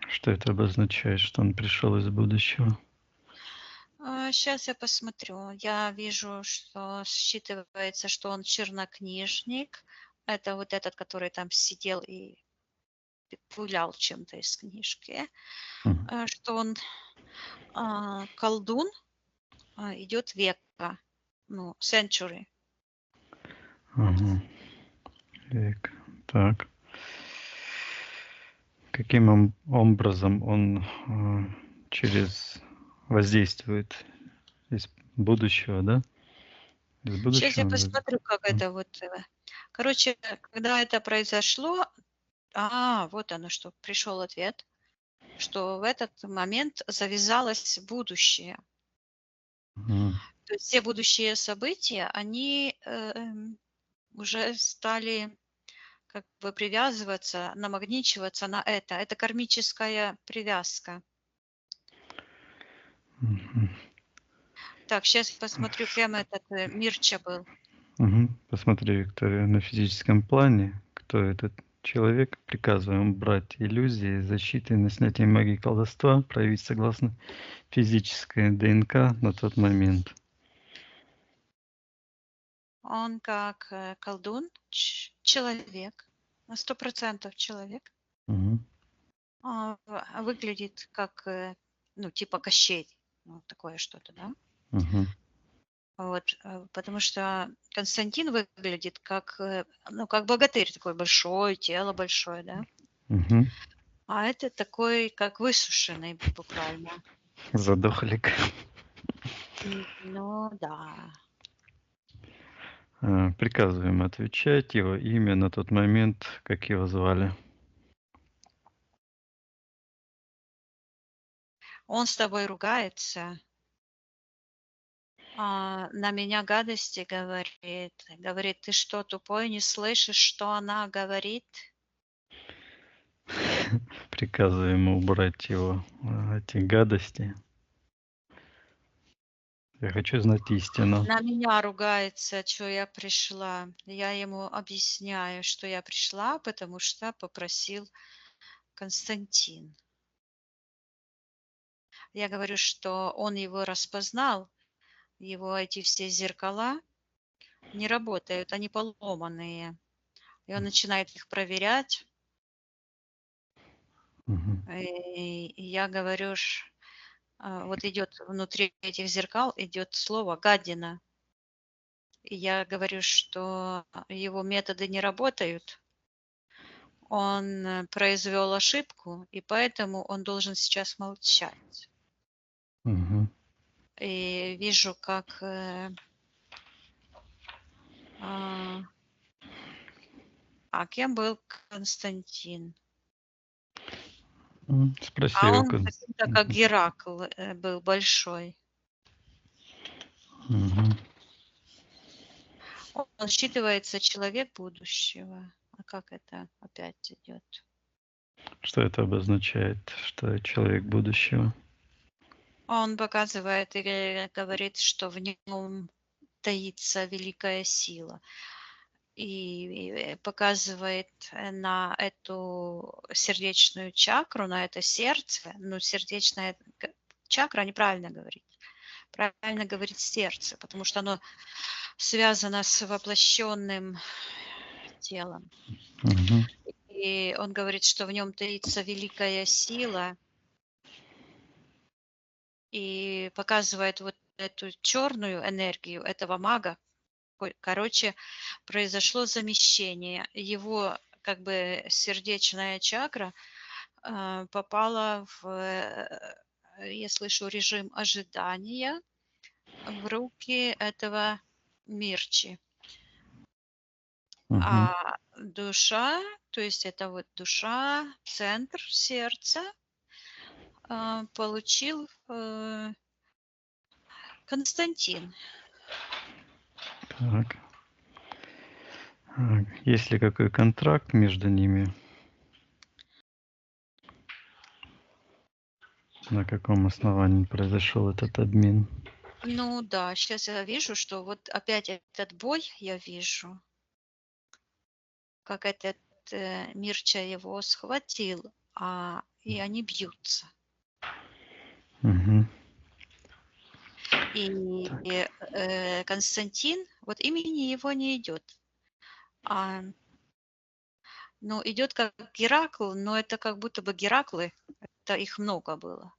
Speaker 2: Что это обозначает, что он пришел из будущего?
Speaker 3: Сейчас я посмотрю. Я вижу, что считывается, что он чернокнижник. Это вот этот, который там сидел и пулял чем-то из книжки.
Speaker 2: Мгм.
Speaker 3: Что он колдун, идет века, ну, century.
Speaker 2: Ага. Век. Так. Каким образом он через воздействует из будущего, да? Из
Speaker 3: Сейчас
Speaker 2: будущего
Speaker 3: я
Speaker 2: он
Speaker 3: посмотрю, как
Speaker 2: М.
Speaker 3: это вот. Короче, когда это произошло, вот оно что, пришел ответ, что в этот момент завязалось будущее.
Speaker 2: Мгм.
Speaker 3: То есть все будущие события, они уже стали как бы привязываться, намагничиваться на это. Это кармическая привязка.
Speaker 2: Мгм.
Speaker 3: Так, сейчас посмотрю, кем этот Мирча был.
Speaker 2: Мгм. Посмотри, Виктория, на физическом плане, кто этот человек, приказываем брать иллюзии, защиты на снятие магии колдовства, проявить согласно физической ДНК на тот момент.
Speaker 3: Он как колдун, человек, на 100% человек.
Speaker 2: Мгм.
Speaker 3: Выглядит как, ну, типа Кощей, ну, такое что-то, да?
Speaker 2: Мгм.
Speaker 3: Вот, потому что Константин выглядит как, ну, как богатырь такой большой, тело большое, да?
Speaker 2: Мгм.
Speaker 3: А это такой, как высушенный буквально.
Speaker 2: Задохлик.
Speaker 3: Ну да.
Speaker 2: Приказываем отвечать его имя на тот момент, как его звали.
Speaker 3: Он с тобой ругается, на меня гадости говорит. Говорит: "Ты что, тупой, не слышишь, что она говорит?"
Speaker 2: Приказываем убрать его эти гадости. Я хочу знать истину.
Speaker 3: На меня ругается, чё я пришла. Я ему объясняю, что я пришла, потому что попросил Константин. Я говорю, что он его распознал, его эти все зеркала не работают, они поломанные. И он начинает их проверять.
Speaker 2: Мгм.
Speaker 3: И я говорю, вот идет внутри этих зеркал идет слово гадина. И я говорю, что его методы не работают. Он произвел ошибку, и поэтому он должен сейчас молчать.
Speaker 2: Мгм.
Speaker 3: И вижу, как а кем был Константин?
Speaker 2: Спроси
Speaker 3: А
Speaker 2: его.
Speaker 3: он каким-то как Геракл был большой.
Speaker 2: Мгм.
Speaker 3: Он считывается человек будущего. А как это опять идет?
Speaker 2: Что это обозначает? Что человек будущего?
Speaker 3: Он показывает или говорит, что в нем таится великая сила. И показывает на эту сердечную чакру, на это сердце. Ну, сердечная чакра неправильно говорить. Правильно говорить сердце, потому что оно связано с воплощенным телом.
Speaker 2: Мгм.
Speaker 3: И он говорит, что в нем таится великая сила, и показывает вот эту черную энергию этого мага. Короче, произошло замещение. Его как бы сердечная чакра попала в, я слышу, режим ожидания в руки этого Мирчи.
Speaker 2: Мгм.
Speaker 3: А душа, то есть это вот душа, центр сердца, получил Константин.
Speaker 2: Так. Есть ли какой контракт между ними? На каком основании произошел этот обмен?
Speaker 3: Ну да, сейчас я вижу, что вот опять этот бой я вижу, как этот Мирча его схватил, и они бьются.
Speaker 2: Мгм.
Speaker 3: И
Speaker 2: Так.
Speaker 3: Константин, вот имени его не идет, а, ну идет как Геракл, но это как будто бы Гераклы, это их много было.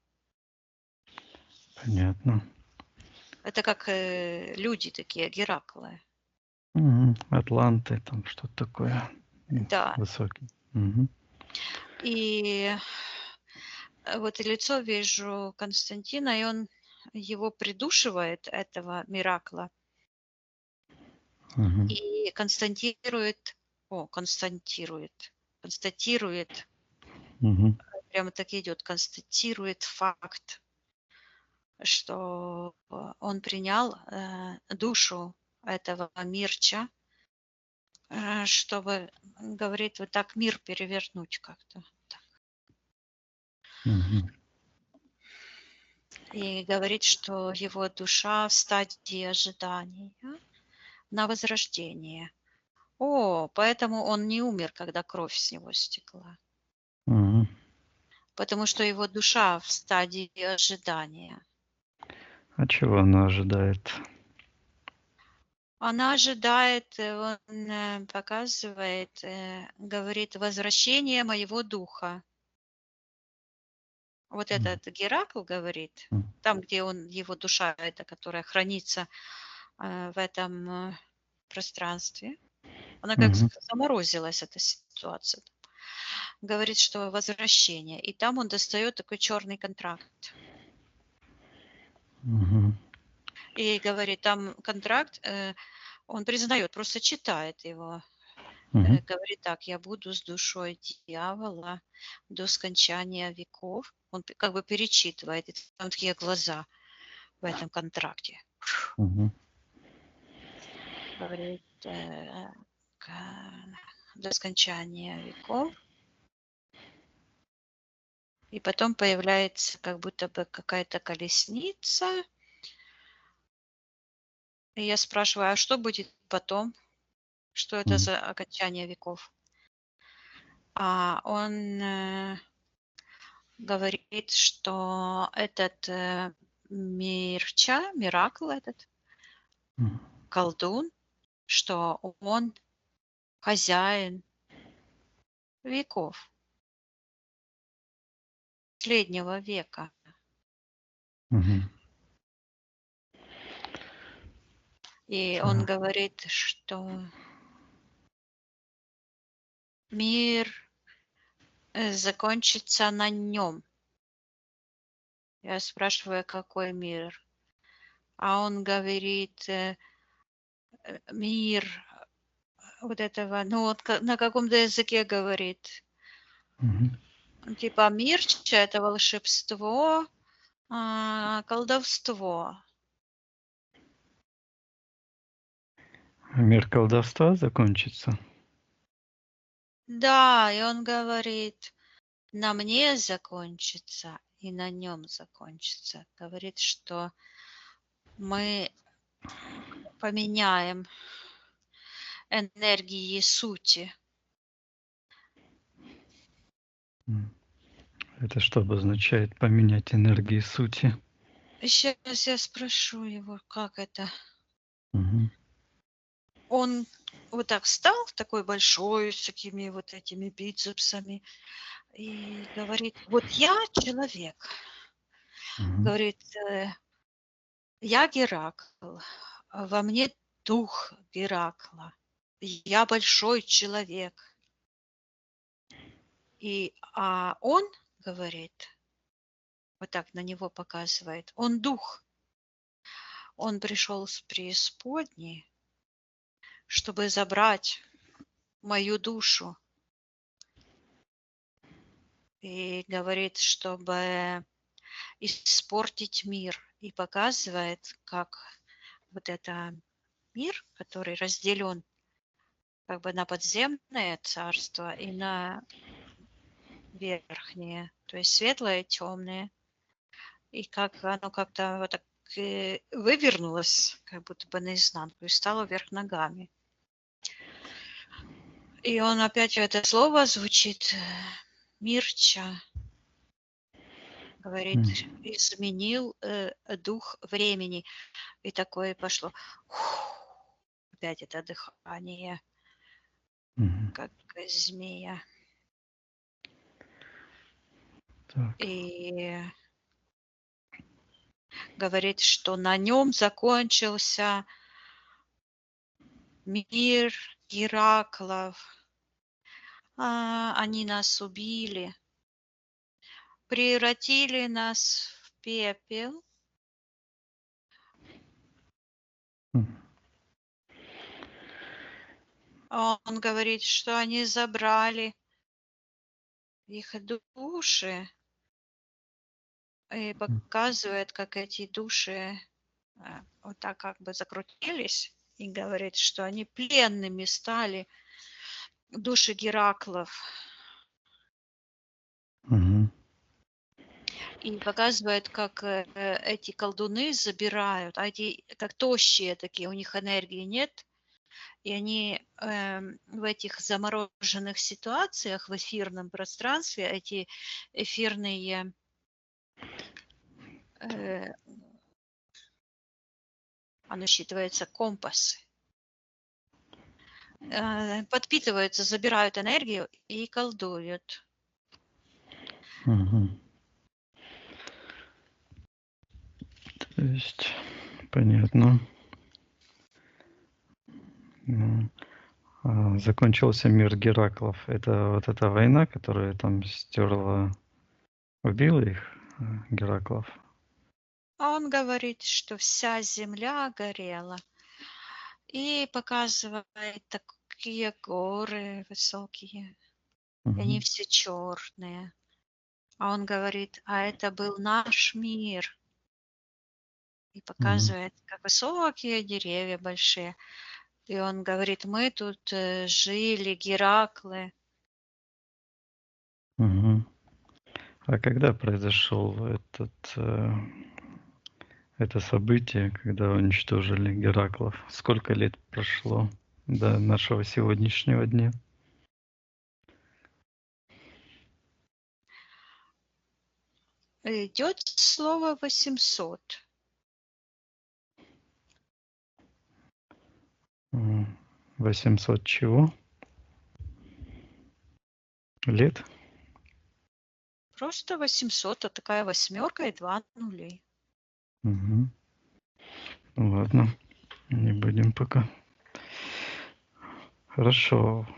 Speaker 2: Понятно.
Speaker 3: Это как люди такие, Гераклы.
Speaker 2: Атланты, там что-то такое
Speaker 3: Да,
Speaker 2: высокий. Мгм.
Speaker 3: и вот и лицо вижу Константина, и он его придушивает, этого Миракла,
Speaker 2: Мгм.
Speaker 3: и констатирует,
Speaker 2: Мгм.
Speaker 3: прямо так и идет, констатирует факт, что он принял душу этого Мирча, чтобы, говорит, вот так мир перевернуть как-то. Так.
Speaker 2: Мгм.
Speaker 3: И говорит, что его душа в стадии ожидания на возрождение. Поэтому он не умер, когда кровь с него стекла.
Speaker 2: Мгм.
Speaker 3: Потому что его душа в стадии ожидания.
Speaker 2: А чего она ожидает?
Speaker 3: Она ожидает, он показывает, говорит, возвращение моего духа. Вот
Speaker 2: Мгм.
Speaker 3: этот Геракл говорит,
Speaker 2: М.
Speaker 3: там, где он, его душа, эта, которая хранится в этом пространстве, она как
Speaker 2: Мгм.
Speaker 3: заморозилась, эта ситуация. Говорит, что возвращение. И там он достает такой черный контракт.
Speaker 2: Мгм.
Speaker 3: И говорит, там контракт, он признает, просто читает его.
Speaker 2: Мгм.
Speaker 3: Говорит так: я буду с душой дьявола до скончания веков. Он как бы перечитывает, и там такие глаза в этом контракте.
Speaker 2: Мгм.
Speaker 3: Говорит, до скончания веков. И потом появляется как будто бы какая-то колесница. И я спрашиваю, а что будет потом? Что это
Speaker 2: Мгм.
Speaker 3: за окончание веков? А он говорит, что этот Миракл этот,
Speaker 2: М.
Speaker 3: колдун, что он хозяин веков, последнего века.
Speaker 2: Мгм.
Speaker 3: И он
Speaker 2: Так.
Speaker 3: говорит, что мир закончится на нем. Я спрашиваю, какой мир? А он говорит, мир вот этого, ну вот на каком-то языке говорит,
Speaker 2: Мгм.
Speaker 3: типа мирча это волшебство, колдовство.
Speaker 2: Мир колдовства закончится?
Speaker 3: Да, и он говорит, на мне закончится и на нем закончится. Говорит, что мы поменяем энергии сути.
Speaker 2: М. Это что обозначает поменять энергии сути?
Speaker 3: Сейчас я спрошу его, как это.
Speaker 2: Мгм.
Speaker 3: Он вот так встал, такой большой, с такими вот этими бицепсами, и говорит, вот я человек.
Speaker 2: Мгм.
Speaker 3: Говорит, я Геракл, во мне дух Геракла. Я большой человек. А он говорит, вот так на него показывает, он дух. Он пришел с преисподней, чтобы забрать мою душу. И говорит, чтобы испортить мир. И показывает, как вот это мир, который разделен как бы на подземное царство и на верхнее, то есть светлое и темное. И как оно как-то вот так вывернулось, как будто бы наизнанку, и стало вверх ногами. И он опять это слово звучит, Мирча, говорит,
Speaker 2: М.
Speaker 3: изменил дух времени. И такое пошло. Опять это дыхание,
Speaker 2: Мгм.
Speaker 3: как змея.
Speaker 2: Так.
Speaker 3: И говорит, что на нем закончился мир Гераклов. Они нас убили, превратили нас в пепел.
Speaker 2: М.
Speaker 3: Он говорит, что они забрали их души и
Speaker 2: М.
Speaker 3: показывает, как эти души вот так как бы закрутились и говорит, что они пленными стали, души Гераклов.
Speaker 2: Мгм.
Speaker 3: И показывает, как эти колдуны забирают, а эти как тощие такие, у них энергии нет, и они в этих замороженных ситуациях в эфирном пространстве, эти эфирные оно считывается компасы, подпитываются, забирают энергию и колдуют.
Speaker 2: Мгм. То есть, понятно. Ну, закончился мир Гераклов. Это вот эта война, которая там стерла, убила их, Гераклов?
Speaker 3: А он говорит, что вся земля горела. И показывает такие горы высокие. И они
Speaker 2: Мгм.
Speaker 3: все черные. А он говорит, а это был наш мир. И
Speaker 2: Мгм.
Speaker 3: показывает, как высокие деревья большие. И он говорит, мы тут жили, Гераклы.
Speaker 2: Мгм. А когда произошел это событие, когда уничтожили Гераклов? Сколько лет прошло до нашего сегодняшнего дня?
Speaker 3: Идет слово 800.
Speaker 2: 800 чего? Лет?
Speaker 3: Просто 800, а такая восьмерка и 2 нулей.
Speaker 2: Мгм. Ну ладно, не будем пока. Хорошо.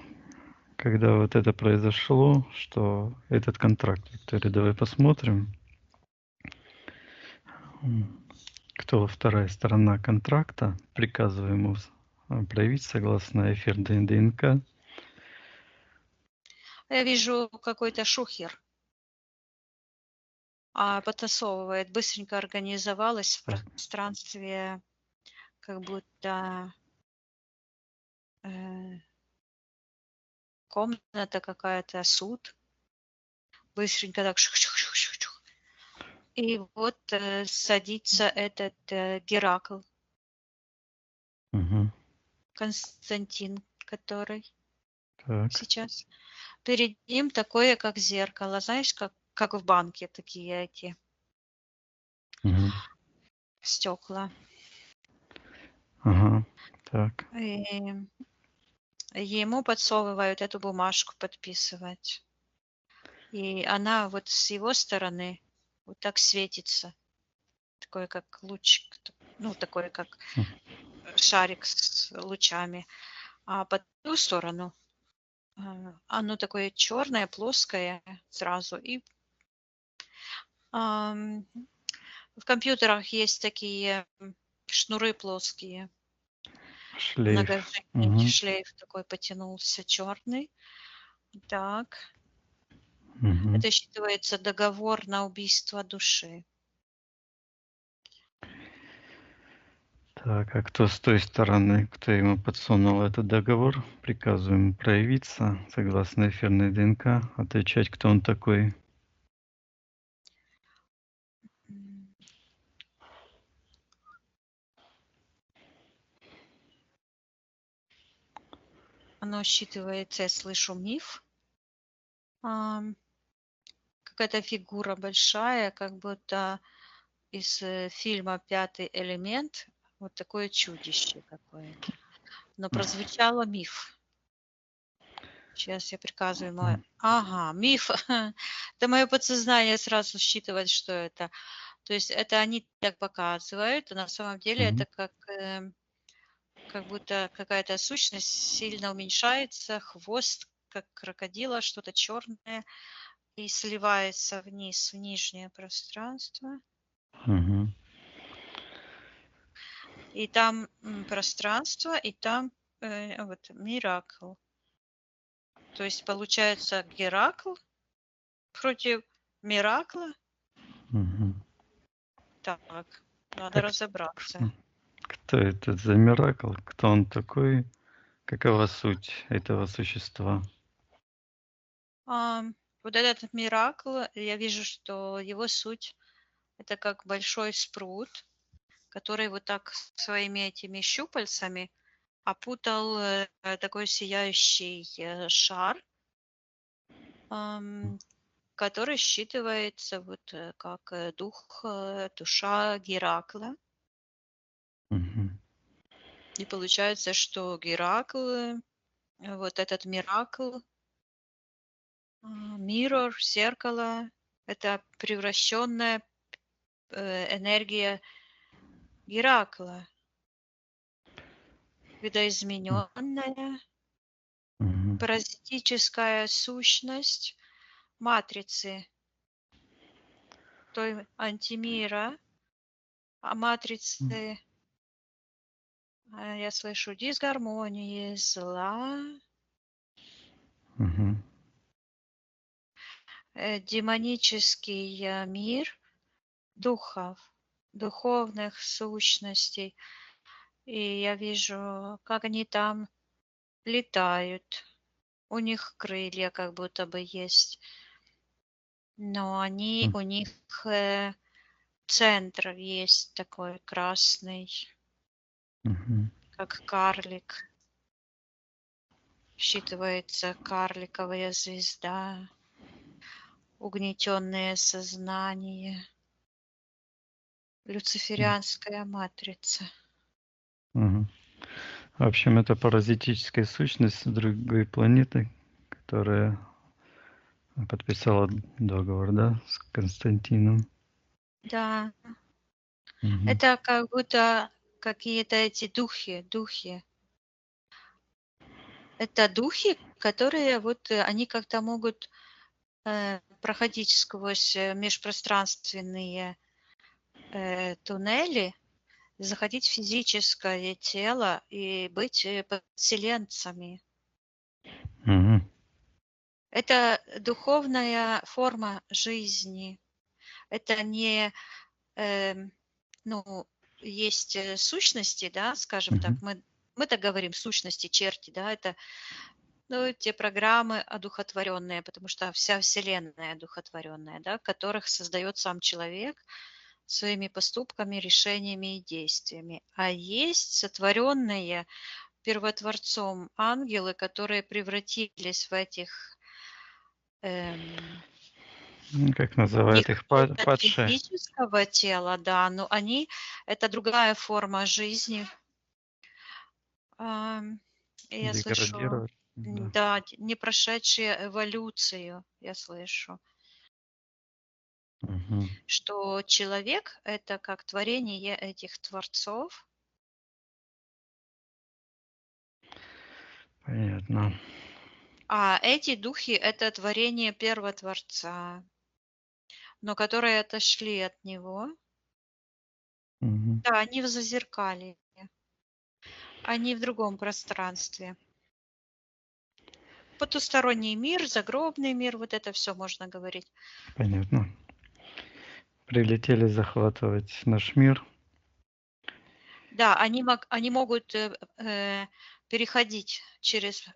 Speaker 2: Когда вот это произошло, что этот контракт, Виктория, давай посмотрим, кто вторая сторона контракта, приказываем проявить согласно эфир ДНК.
Speaker 3: Я вижу какой-то шухер. Потасовывает, быстренько организовалась в пространстве, как будто комната какая-то, суд. Быстренько так шух-шух-шух-шух. И вот садится этот Геракл,
Speaker 2: Угу.
Speaker 3: Константин, который
Speaker 2: Так.
Speaker 3: сейчас. Перед ним такое, как зеркало, знаешь, как в банке такие эти
Speaker 2: Угу.
Speaker 3: стекла.
Speaker 2: Ага. Так.
Speaker 3: И ему подсовывают эту бумажку подписывать. И она вот с его стороны вот так светится. Такой, как лучик. Ну, такой, как шарик с лучами. А по ту сторону оно такое черное, плоское сразу. И в компьютерах есть такие шнуры плоские.
Speaker 2: Шлейф.
Speaker 3: Многожильный
Speaker 2: Угу.
Speaker 3: шлейф такой потянулся, черный. Так.
Speaker 2: Угу.
Speaker 3: Это считывается договор на убийство души.
Speaker 2: Так, а кто с той стороны, кто ему подсунул этот договор, приказываем проявиться, согласно эфирной ДНК, отвечать, кто он такой.
Speaker 3: Оно считывается, я слышу миф. Какая-то фигура большая, как будто из фильма «Пятый элемент». Вот такое чудище какое-то. Но прозвучало миф. Сейчас я приказываю ему. Ага, миф. Это мое подсознание сразу считывает, что это. То есть это они так показывают, а на самом деле
Speaker 2: Мгм.
Speaker 3: это как будто какая-то сущность сильно уменьшается, хвост как крокодила, что-то черное, и сливается вниз в нижнее пространство.
Speaker 2: Мгм.
Speaker 3: И там пространство, и там вот Миракл. То есть получается Геракл против Миракла.
Speaker 2: Мгм.
Speaker 3: Так, надо
Speaker 2: Как-
Speaker 3: разобраться.
Speaker 2: Кто это за миракл? Кто он такой? Какова суть этого существа?
Speaker 3: Вот этот Миракл, я вижу, что его суть это как большой спрут, который вот так своими этими щупальцами опутал такой сияющий шар, который считывается вот как дух, душа Геракла.
Speaker 2: Мгм.
Speaker 3: И получается, что Геракл, вот этот Миракл, Mirror, зеркало, это превращенная энергия Геракла. Видоизмененная,
Speaker 2: Мгм.
Speaker 3: паразитическая сущность матрицы, той антимира, а матрицы, я слышу, дисгармонии, зла,
Speaker 2: Мгм.
Speaker 3: демонический мир духов, духовных сущностей. И я вижу, как они там летают. У них крылья как будто бы есть. Но они, у них центр есть такой красный,
Speaker 2: Мгм.
Speaker 3: как карлик. Считывается карликовая звезда, угнетенное сознание, люциферианская матрица.
Speaker 2: Мгм. В общем, это паразитическая сущность другой планеты, которая подписала договор, да, с Константином.
Speaker 3: Да,
Speaker 2: Мгм.
Speaker 3: это как будто какие-то эти духи. Это духи, которые вот они как-то могут проходить сквозь межпространственные туннели, заходить в физическое тело и быть подселенцами.
Speaker 2: Мгм.
Speaker 3: Это духовная форма жизни. Это не, ну, есть сущности, да, скажем так,
Speaker 2: Мгм.
Speaker 3: мы так говорим, сущности, черти, да, это, ну, те программы одухотворенные, потому что вся Вселенная одухотворенная, да, которых создает сам человек своими поступками, решениями и действиями. А есть сотворенные первотворцом ангелы, которые превратились в этих
Speaker 2: Как называют их падшие?
Speaker 3: физического тела, да, но они это другая форма жизни. Я слышу,
Speaker 2: Деградировать? Да.
Speaker 3: да, не прошедшие эволюцию, я слышу,
Speaker 2: Мгм.
Speaker 3: что человек это как творение этих творцов,
Speaker 2: Понятно.
Speaker 3: а эти духи это творение первотворца, но которые отошли от него.
Speaker 2: Мгм.
Speaker 3: Да, они в зазеркалье, они в другом пространстве. Потусторонний мир, загробный мир, вот это все можно говорить.
Speaker 2: Понятно. Прилетели захватывать наш мир.
Speaker 3: Да, они могут переходить через,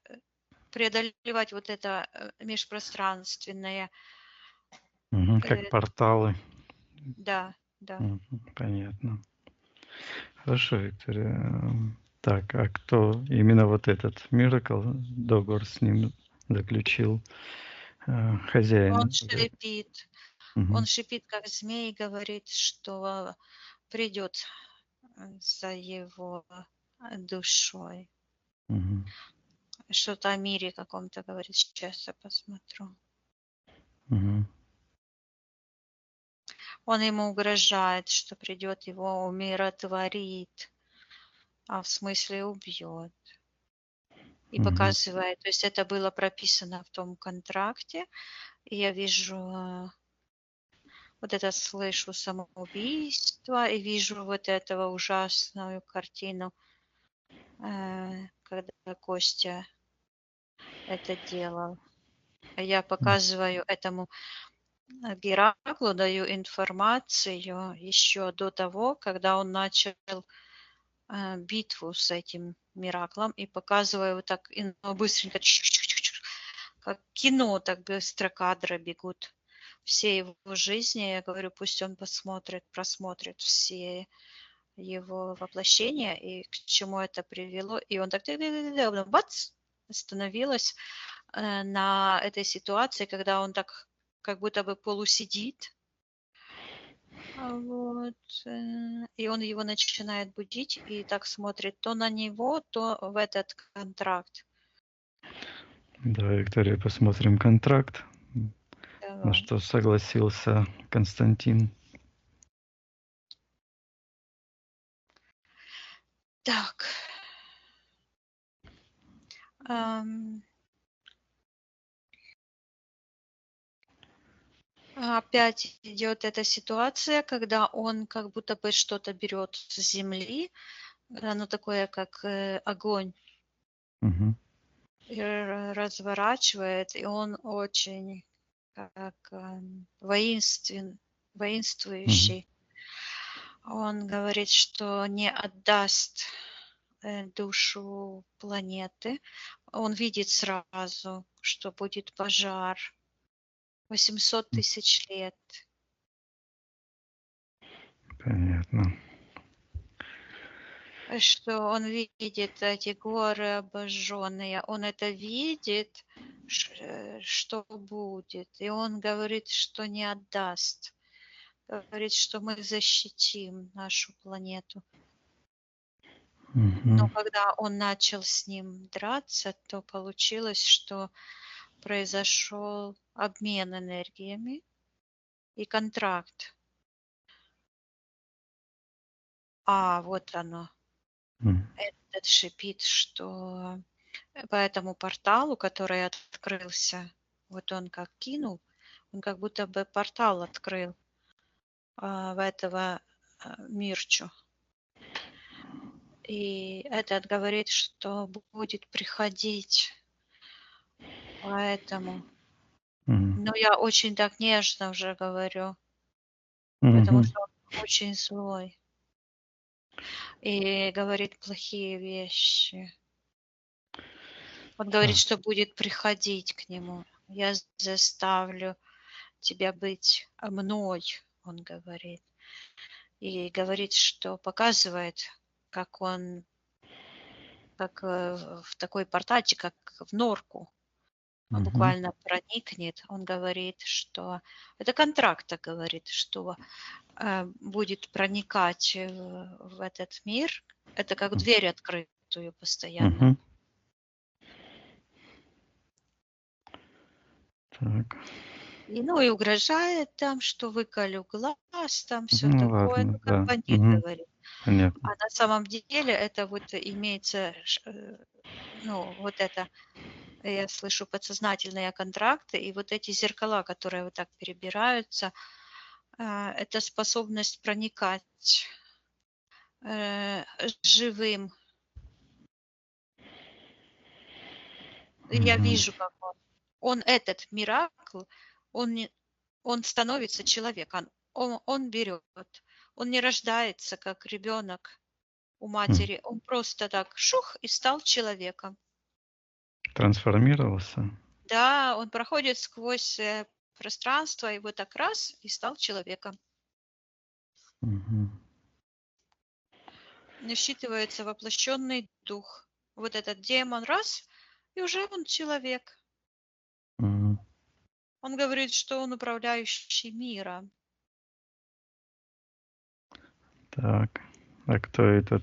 Speaker 3: преодолевать вот это межпространственное.
Speaker 2: Мгм. Как
Speaker 3: э,
Speaker 2: порталы.
Speaker 3: Да, да.
Speaker 2: Мгм. Понятно. Хорошо, Виктория. Так, а кто именно вот этот Миракл договор с ним заключил?
Speaker 3: Он
Speaker 2: Хозяин.
Speaker 3: шипит,
Speaker 2: Мгм.
Speaker 3: он шипит, как змей, говорит, что придет за его душой.
Speaker 2: Мгм.
Speaker 3: Что-то о мире каком-то говорит. Сейчас я посмотрю.
Speaker 2: Мгм.
Speaker 3: Он ему угрожает, что придет его умиротворит, а в смысле убьет. И
Speaker 2: Мгм.
Speaker 3: показывает, то есть это было прописано в том контракте. И я вижу, вот это слышу самоубийство, и вижу вот этого ужасную картину, когда Костя это делал. Я показываю этому Гераклу, даю информацию еще до того, когда он начал битву с этим Мираклом, и показываю вот так быстренько, как кино, так быстро кадры бегут. Все его жизни, я говорю, пусть он посмотрит, просмотрит все его воплощения и к чему это привело. И он так, бац, остановилась на этой ситуации, когда он так как будто бы полусидит, вот, и он его начинает будить и так смотрит то на него, то в этот контракт.
Speaker 2: Давай, Виктория, посмотрим контракт, на
Speaker 3: Давай.
Speaker 2: что согласился Константин.
Speaker 3: Так. Ам, Опять идет эта ситуация, когда он как будто бы что-то берет с земли, оно такое, как огонь,
Speaker 2: Мгм.
Speaker 3: и разворачивает, и он очень как
Speaker 2: Мгм.
Speaker 3: воинствующий. Он говорит, что не отдаст душу планеты. Он видит сразу, что будет пожар 800
Speaker 2: М.
Speaker 3: тысяч лет.
Speaker 2: Понятно.
Speaker 3: Что он видит эти горы обожженные, он это видит, что будет. И он говорит, что не отдаст. Говорит, что мы защитим нашу планету. Но
Speaker 2: Мгм.
Speaker 3: когда он начал с ним драться, то получилось, что произошел обмен энергиями и контракт. А вот оно.
Speaker 2: М.
Speaker 3: Этот шипит, что по этому порталу, который открылся, вот он как кинул, он как будто бы портал открыл в этого Мирчу. И этот говорит, что будет приходить. Поэтому.
Speaker 2: Мгм.
Speaker 3: Но я очень так нежно уже говорю, потому
Speaker 2: Мгм.
Speaker 3: что он очень злой и говорит плохие вещи. Он говорит,
Speaker 2: Так.
Speaker 3: что будет приходить к нему. Я заставлю тебя быть мной, он говорит. И говорит, что показывает, как он, как в такой портальчик, как в норку, он
Speaker 2: Мгм.
Speaker 3: буквально проникнет. Он говорит, что это контракт, так говорит, что будет проникать в этот мир. Это как
Speaker 2: М.
Speaker 3: дверь открытую постоянно.
Speaker 2: Мгм. Так.
Speaker 3: И, ну, и угрожает там, что выколю глаз, там все
Speaker 2: Ну
Speaker 3: такое, ну,
Speaker 2: ладно,
Speaker 3: как
Speaker 2: да.
Speaker 3: бандит
Speaker 2: Мгм.
Speaker 3: говорит. А
Speaker 2: Понятно.
Speaker 3: на самом деле это вот имеется, ну, вот это, я слышу, подсознательные контракты, и вот эти зеркала, которые вот так перебираются, это способность проникать э, живым. Я
Speaker 2: Мгм.
Speaker 3: вижу, как он этот миракл, он, не, он становится человеком, он берет, он не рождается как ребенок у
Speaker 2: М.
Speaker 3: матери, он просто так шух и стал человеком.
Speaker 2: Трансформировался?
Speaker 3: Да, он проходит сквозь пространство, и вот так раз, и стал человеком.
Speaker 2: Мгм.
Speaker 3: Насчитывается воплощенный дух. Вот этот демон раз, и уже он человек.
Speaker 2: Мгм.
Speaker 3: Он говорит, что он управляющий миром.
Speaker 2: Так. А кто этот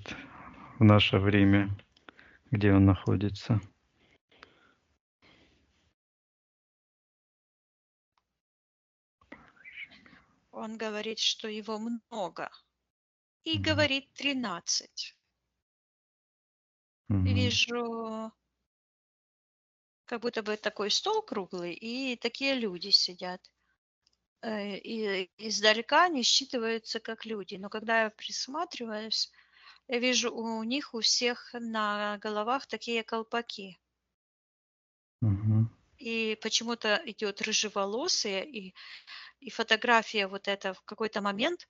Speaker 2: в наше время? Где он находится?
Speaker 3: Он говорит, что его много. И
Speaker 2: Мгм.
Speaker 3: говорит 13.
Speaker 2: Мгм.
Speaker 3: Вижу, как будто бы такой стол круглый, и такие люди сидят. И издалека они считываются как люди. Но когда я присматриваюсь, я вижу у них у всех на головах такие колпаки.
Speaker 2: Мгм.
Speaker 3: И почему-то идет рыжеволосые, и фотография вот эта в какой-то момент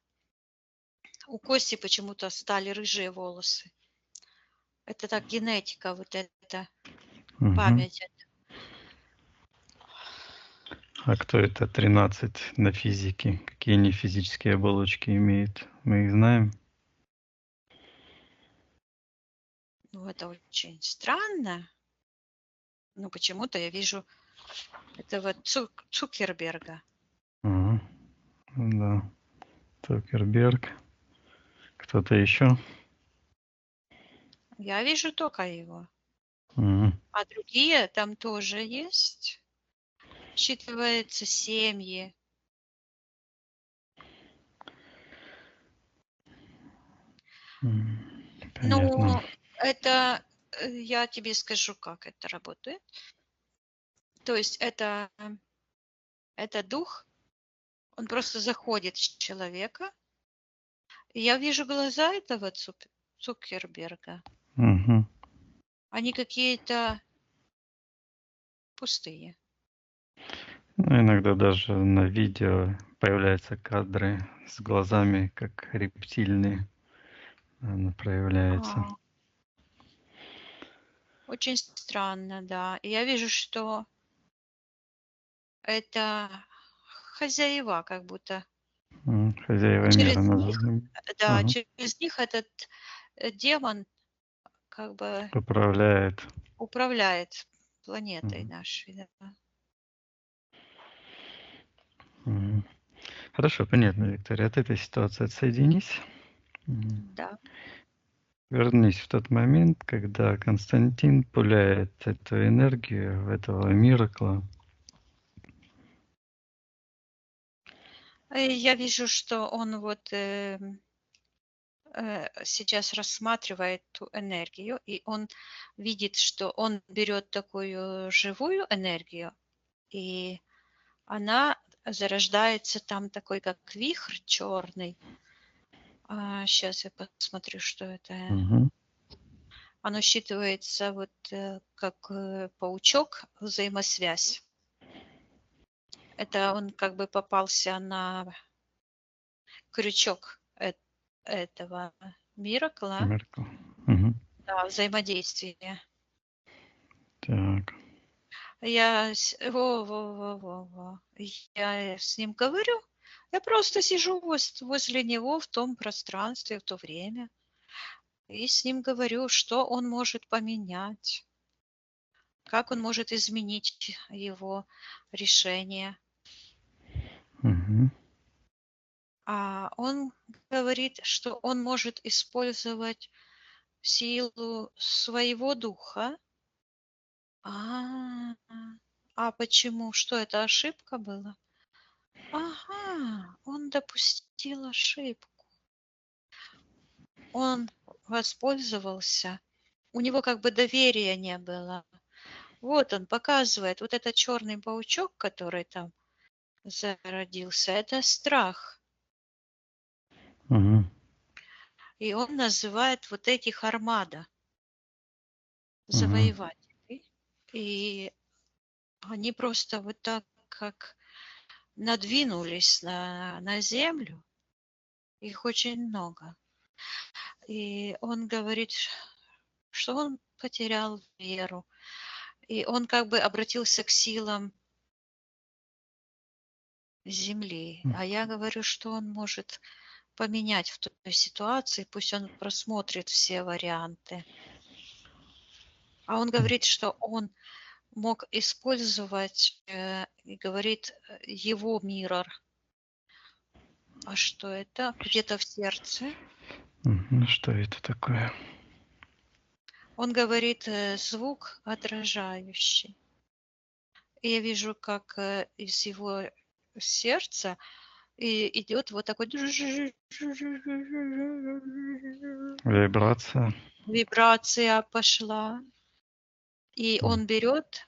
Speaker 3: у Кости почему-то стали рыжие волосы. Это так генетика, вот эта
Speaker 2: Мгм.
Speaker 3: память.
Speaker 2: А кто это 13 на физике? Какие они физические оболочки имеют? Мы их знаем?
Speaker 3: Ну, это очень странно. Но почему-то я вижу этого Цукерберга.
Speaker 2: Ага. Ну да. Цукерберг. Кто-то еще?
Speaker 3: Я вижу только его.
Speaker 2: Мгм.
Speaker 3: А другие там тоже есть. Считываются семьи.
Speaker 2: М. Понятно.
Speaker 3: Ну, это я тебе скажу, как это работает. То есть это дух, он просто заходит в человека. И я вижу глаза этого Цукерберга.
Speaker 2: Мгм.
Speaker 3: Они какие-то пустые.
Speaker 2: Ну, иногда даже на видео появляются кадры с глазами, как рептильные. Она проявляется.
Speaker 3: Очень странно, да. И я вижу, что это хозяева, как будто.
Speaker 2: Хозяева
Speaker 3: И
Speaker 2: мира
Speaker 3: через них,
Speaker 2: назовем.
Speaker 3: да,
Speaker 2: Ага.
Speaker 3: через них этот демон как бы
Speaker 2: Поправляет.
Speaker 3: управляет планетой
Speaker 2: Мгм.
Speaker 3: нашей. Да.
Speaker 2: Мгм. Хорошо, понятно, Виктория. От этой ситуации отсоединись.
Speaker 3: Да.
Speaker 2: Вернись в тот момент, когда Константин пуляет эту энергию в этого миракла.
Speaker 3: И я вижу, что он вот сейчас рассматривает ту энергию, и он видит, что он берет такую живую энергию, и она зарождается там такой, как вихрь черный. Сейчас я посмотрю, что это.
Speaker 2: Мгм.
Speaker 3: Оно считывается вот как паучок, взаимосвязь. Это он как бы попался на крючок этого миракла,
Speaker 2: Миракл. Мгм.
Speaker 3: да, взаимодействия.
Speaker 2: Так.
Speaker 3: Я с ним говорю, я просто сижу возле него в том пространстве, в то время, и с ним говорю, что он может поменять, как он может изменить его решение.
Speaker 2: Мгм.
Speaker 3: А он говорит, что он может использовать силу своего духа. А, а почему? Что это ошибка была? Ага, он допустил ошибку. Он воспользовался. У него как бы доверия не было. Вот он показывает, вот этот черный паучок, который там зародился, это страх.
Speaker 2: Мгм.
Speaker 3: И он называет вот этих армада,
Speaker 2: Мгм.
Speaker 3: завоевателей. И они просто вот так как надвинулись на землю. Их очень много. И он говорит, что он потерял веру. И он как бы обратился к силам земли. А я говорю, что он может поменять в той ситуации, пусть он просмотрит все варианты. А он говорит, что он мог использовать, и говорит, его миррор. А что это? Где-то в сердце.
Speaker 2: Мгм. Что это такое?
Speaker 3: Он говорит, звук отражающий. И я вижу, как из его сердца и идет вот такой
Speaker 2: Вибрация.
Speaker 3: вибрация пошла. И он берет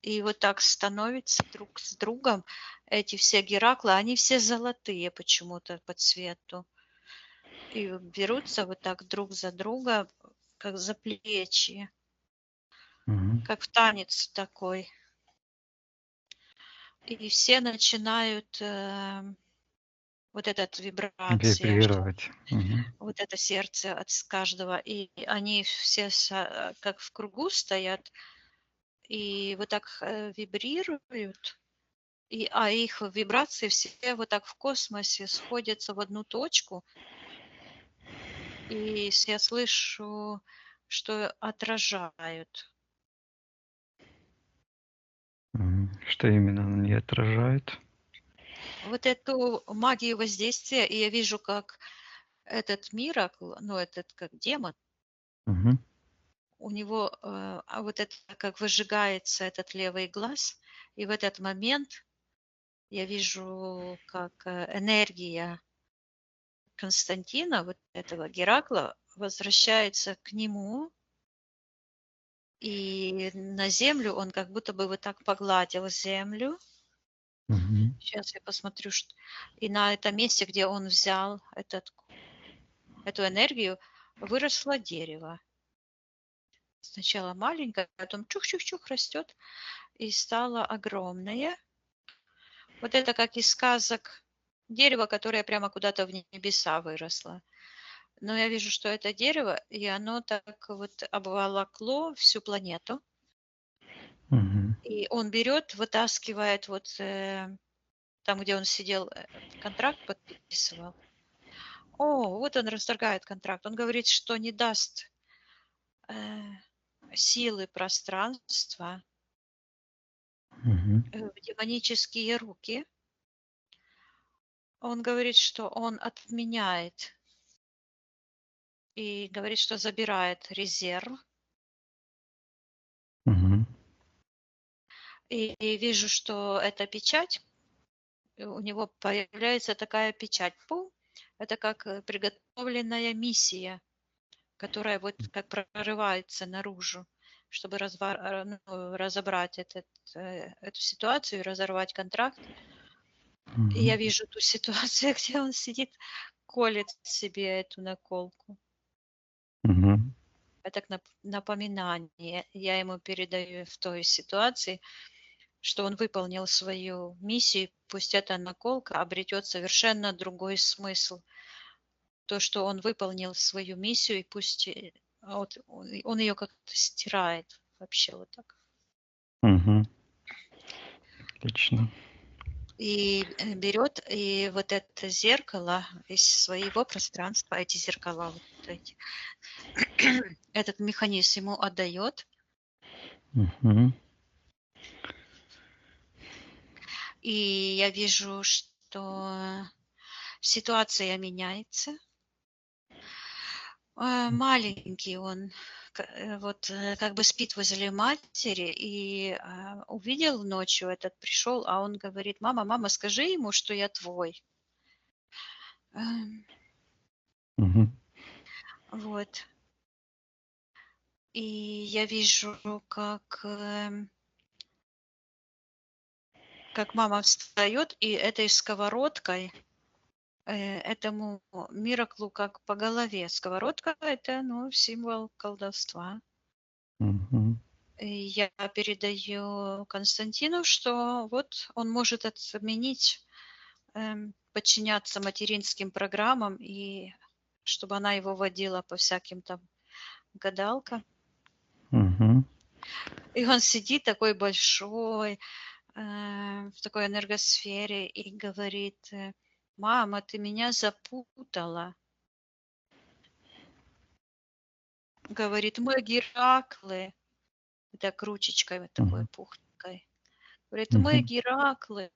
Speaker 3: и вот так становится друг с другом. Эти все Гераклы, они все золотые почему-то по цвету. И берутся вот так друг за друга, как за плечи,
Speaker 2: Мгм.
Speaker 3: как в танец такой. И все начинают вот эта вибрация,
Speaker 2: Вибрировать. Мгм.
Speaker 3: вот это сердце от каждого. И они все как в кругу стоят и вот так вибрируют. А их вибрации все вот так в космосе сходятся в одну точку. И я слышу, что отражают.
Speaker 2: Мгм. Что именно они отражают?
Speaker 3: Вот эту магию воздействия, и я вижу, как этот миракл, ну, этот как демон,
Speaker 2: Мгм.
Speaker 3: у него вот это как выжигается этот левый глаз, и в этот момент я вижу, как энергия Константина, вот этого Геракла, возвращается к нему, и на землю он как будто бы вот так погладил землю.
Speaker 2: Мгм.
Speaker 3: Сейчас я посмотрю, что... И на этом месте, где он взял эту энергию, выросло дерево. Сначала маленькое, потом чух-чух-чух растет и стало огромное. Вот это как из сказок дерево, которое прямо куда-то в небеса выросло. Но я вижу, что это дерево, и оно так вот обволокло всю планету.
Speaker 2: Мгм.
Speaker 3: И он берет, вытаскивает вот там, где он сидел, контракт подписывал. О, вот он расторгает контракт. Он говорит, что не даст силы пространства
Speaker 2: Мгм.
Speaker 3: в демонические руки. Он говорит, что он отменяет и говорит, что забирает резерв.
Speaker 2: Мгм.
Speaker 3: И вижу, что эта печать, у него появляется такая печать. Пум, это как приготовленная миссия, которая вот как прорывается наружу, чтобы разобрать эту ситуацию и разорвать контракт. И я
Speaker 2: Мгм.
Speaker 3: вижу ту ситуацию, где он сидит, колет себе эту наколку.
Speaker 2: Мгм.
Speaker 3: Это как напоминание. Я ему передаю в той ситуации, что он выполнил свою миссию, пусть эта наколка обретет совершенно другой смысл. То, что он выполнил свою миссию, и пусть вот, он ее как-то стирает вообще вот так.
Speaker 2: Мгм. Отлично.
Speaker 3: И берет и вот это зеркало из своего пространства, эти зеркала, вот эти, этот механизм ему отдает,
Speaker 2: Мгм.
Speaker 3: и я вижу, что ситуация меняется. Маленький он, вот как бы спит возле матери, и увидел ночью этот, пришел, а он говорит: мама, мама, скажи ему, что я твой.
Speaker 2: Мгм.
Speaker 3: Вот. И я вижу, как мама встает и этой сковородкой этому Мираклу как по голове. Сковородка — это, ну, символ колдовства.
Speaker 2: Мгм.
Speaker 3: И я передаю Константину, что вот он может отменить, подчиняться материнским программам, и чтобы она его водила по всяким там гадалкам.
Speaker 2: Мгм.
Speaker 3: И он сидит такой большой, в такой энергосфере и говорит: мама, ты меня запутала. Говорит: мы Гераклы. Так ручечкой вот такой
Speaker 2: Мгм.
Speaker 3: пухленькой. Говорит: мы
Speaker 2: Мгм.
Speaker 3: Гераклы.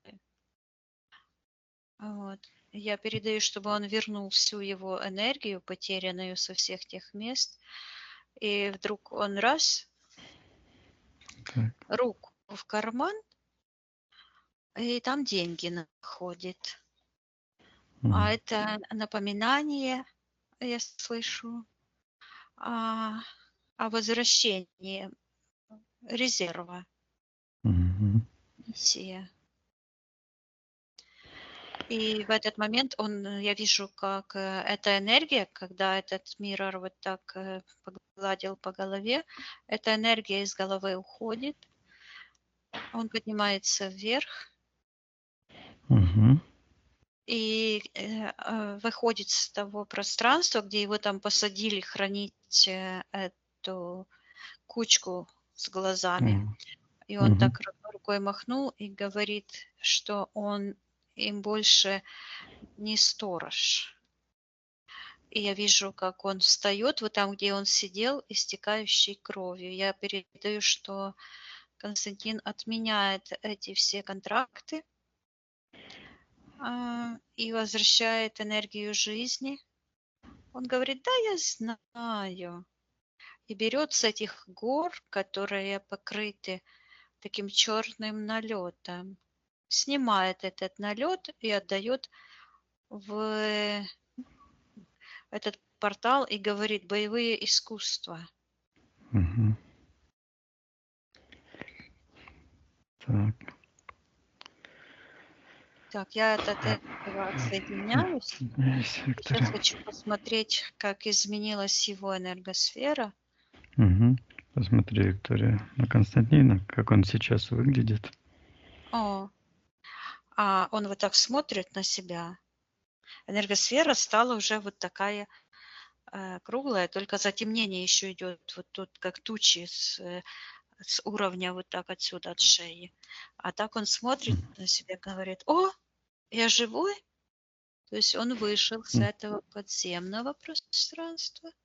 Speaker 3: Вот. Я передаю, чтобы он вернул всю его энергию, потерянную со всех тех мест. И вдруг он раз,
Speaker 2: Так.
Speaker 3: руку в карман, и там деньги находит. А
Speaker 2: Мгм.
Speaker 3: это напоминание, я слышу, о, о возвращении резерва,
Speaker 2: Мгм.
Speaker 3: миссия. И в этот момент я вижу, как эта энергия, когда этот миррор вот так погладил по голове, эта энергия из головы уходит, он поднимается вверх
Speaker 2: Мгм.
Speaker 3: и выходит с того пространства, где его там посадили хранить эту кучку с глазами.
Speaker 2: М.
Speaker 3: И он
Speaker 2: Мгм.
Speaker 3: так рукой махнул и говорит, что он им больше не сторож. И я вижу, как он встает вот там, где он сидел, истекающий кровью. Я передаю, что Константин отменяет эти все контракты и возвращает энергию жизни. Он говорит: да, я знаю. И берет с этих гор, которые покрыты таким черным налетом, снимает этот налет и отдает в этот портал и говорит боевые искусства.
Speaker 2: Мгм. Так.
Speaker 3: Так, я от этого отсоединяюсь.
Speaker 2: Есть, Виктория.
Speaker 3: Сейчас хочу посмотреть, как изменилась его энергосфера.
Speaker 2: Мгм. Посмотри, Виктория, на Константина, как он сейчас выглядит.
Speaker 3: О, а он вот так смотрит на себя. Энергосфера стала уже вот такая круглая, только затемнение еще идет вот тут, как тучи с уровня вот так отсюда от шеи. А так он смотрит на себя, говорит: о, я живой. То есть он вышел с
Speaker 2: М.
Speaker 3: этого подземного пространства.
Speaker 2: Так.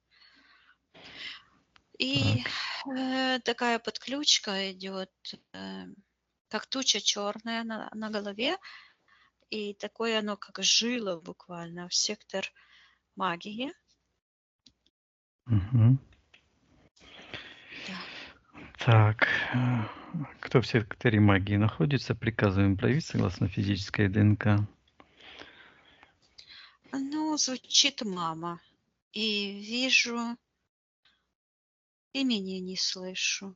Speaker 3: И такая подключка идет, как туча черная на голове. И такое оно, как жило буквально в сектор магии.
Speaker 2: Мгм.
Speaker 3: Да.
Speaker 2: Так, кто в секторе магии находится, приказываем проявить согласно физической ДНК.
Speaker 3: Ну, звучит мама. И вижу, имени не слышу.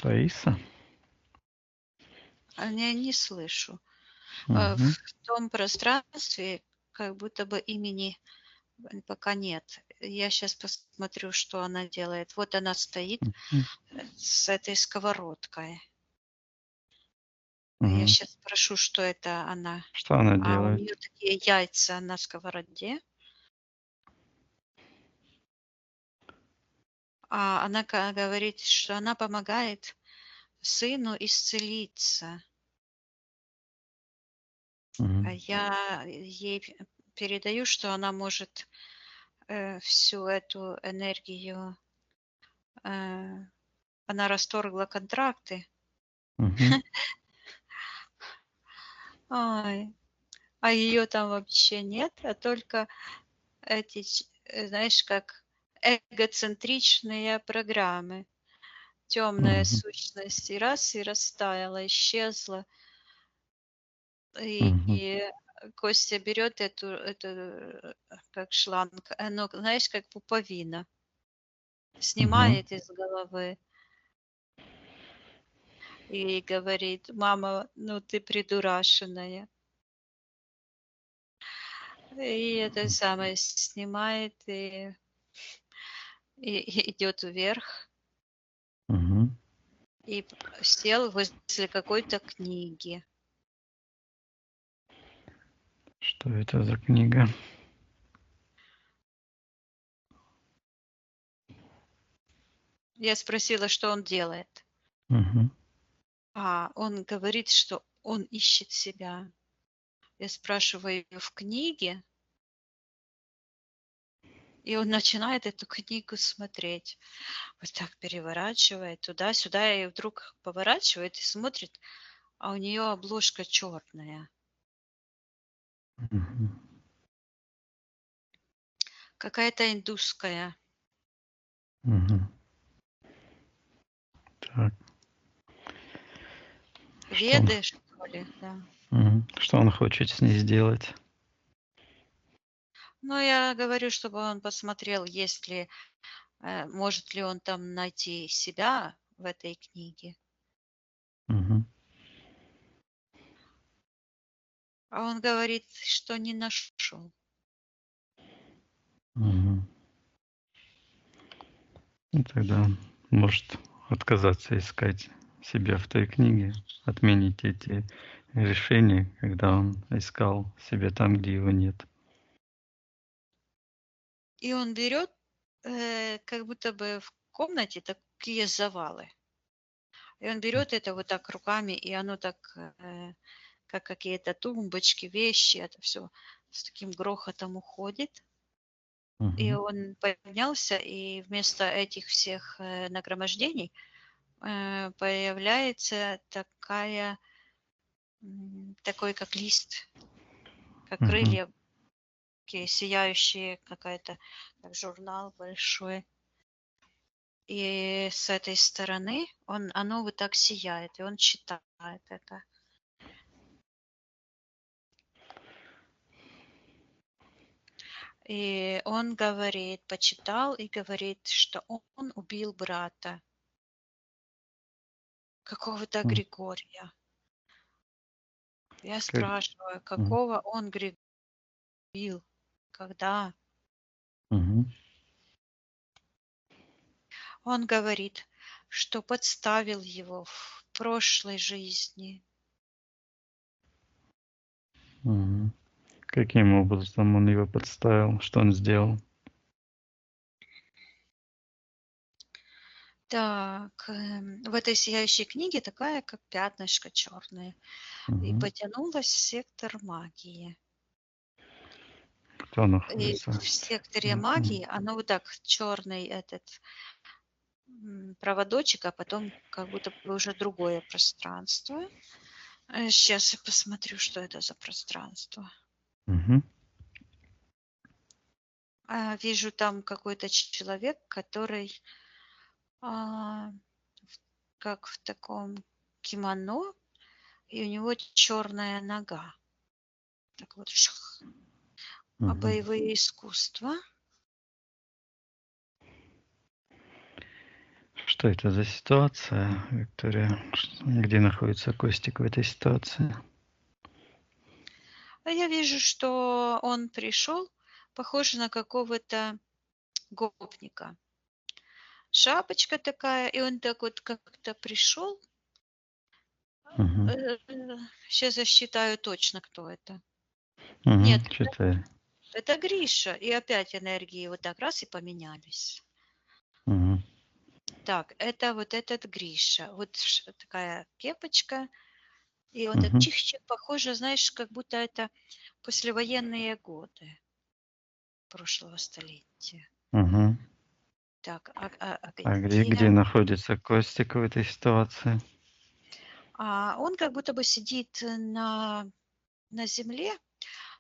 Speaker 2: Раиса.
Speaker 3: Не слышу.
Speaker 2: Мгм.
Speaker 3: В том пространстве как будто бы имени пока нет. Я сейчас посмотрю, что она делает. Вот она стоит
Speaker 2: Мгм.
Speaker 3: с этой сковородкой. Я
Speaker 2: Мгм.
Speaker 3: сейчас спрошу, что это она.
Speaker 2: Что она
Speaker 3: А у
Speaker 2: делает?
Speaker 3: нее такие яйца на сковороде. А она говорит, что она помогает сыну исцелиться.
Speaker 2: Мгм.
Speaker 3: А я ей передаю, что она может всю эту энергию, она расторгла контракты.
Speaker 2: Мгм.
Speaker 3: Ай, а ее там вообще нет, а только эти, знаешь, как эгоцентричные программы. Темная
Speaker 2: Мгм.
Speaker 3: сущность и раз, и растаяла, исчезла.
Speaker 2: Мгм.
Speaker 3: И Костя берет эту как шланг, оно, знаешь, как пуповина,
Speaker 2: Мгм.
Speaker 3: снимает из головы и говорит: мама, ну ты придурашенная. И это самое снимает и идет вверх
Speaker 2: Мгм.
Speaker 3: и сел возле какой-то книги.
Speaker 2: Что это за книга?
Speaker 3: Я спросила, что он делает.
Speaker 2: Мгм.
Speaker 3: А он говорит, что он ищет себя. Я спрашиваю: в книге? И он начинает эту книгу смотреть. Вот так переворачивает туда-сюда, и вдруг поворачивает и смотрит, а у нее обложка черная,
Speaker 2: Мгм.
Speaker 3: какая-то индусская.
Speaker 2: Мгм. Так, что он,
Speaker 3: Веды, что ли, да.
Speaker 2: что он хочет с ней сделать?
Speaker 3: Но я говорю, чтобы он посмотрел, есть ли, может ли он там найти себя в этой книге.
Speaker 2: Мгм.
Speaker 3: А он говорит, что не нашел.
Speaker 2: Мгм. Ну, тогда может отказаться искать себя в той книге, отменить эти решения, когда он искал себя там, где его нет.
Speaker 3: И он берет, как будто бы в комнате такие завалы. И он берет это вот так руками, и оно так, как какие-то тумбочки, вещи, это все с таким грохотом уходит. И
Speaker 2: Мгм.
Speaker 3: он поднялся, и вместо этих всех нагромождений появляется такой как лист, как
Speaker 2: Мгм.
Speaker 3: крылья, такие сияющие, какая-то, как журнал большой. И с этой стороны оно вот так сияет, и он читает это. И он говорит, почитал и говорит, что он убил брата какого-то
Speaker 2: М,
Speaker 3: Григория. Я
Speaker 2: Как?
Speaker 3: спрашиваю,
Speaker 2: Мгм.
Speaker 3: какого он Григория убил, когда?
Speaker 2: Мгм.
Speaker 3: Он говорит, что подставил его в прошлой жизни.
Speaker 2: Мгм. Каким образом он его подставил? Что он сделал?
Speaker 3: Так, в этой сияющей книге такая, как пятнышко черное, и
Speaker 2: Мгм.
Speaker 3: потянулась в сектор магии.
Speaker 2: Кто
Speaker 3: И
Speaker 2: находится?
Speaker 3: в секторе магии оно вот так, черный этот проводочек, а потом как будто бы уже другое пространство. Сейчас я посмотрю, что это за пространство.
Speaker 2: Мгм.
Speaker 3: Вижу там какой-то человек, который а, как в таком кимоно, и у него черная нога. Так вот, шах. А
Speaker 2: Мгм.
Speaker 3: боевые искусства.
Speaker 2: Что это за ситуация, Виктория? Где находится Костик в этой ситуации?
Speaker 3: А я вижу, что он пришел, похож на какого-то гопника. Шапочка такая, и он так вот как-то пришел.
Speaker 2: Мгм.
Speaker 3: Сейчас я считаю точно, кто это.
Speaker 2: Мгм.
Speaker 3: Нет,
Speaker 2: Читай.
Speaker 3: это Гриша. И опять энергии вот так раз и поменялись.
Speaker 2: Мгм.
Speaker 3: Так, это вот этот Гриша. Вот такая кепочка. И он так
Speaker 2: Мгм.
Speaker 3: чих-чих, похоже, знаешь, как будто это послевоенные годы прошлого столетия.
Speaker 2: Мгм.
Speaker 3: Так,
Speaker 2: А
Speaker 3: где?
Speaker 2: где находится Костик в этой ситуации?
Speaker 3: Он как будто бы сидит на земле,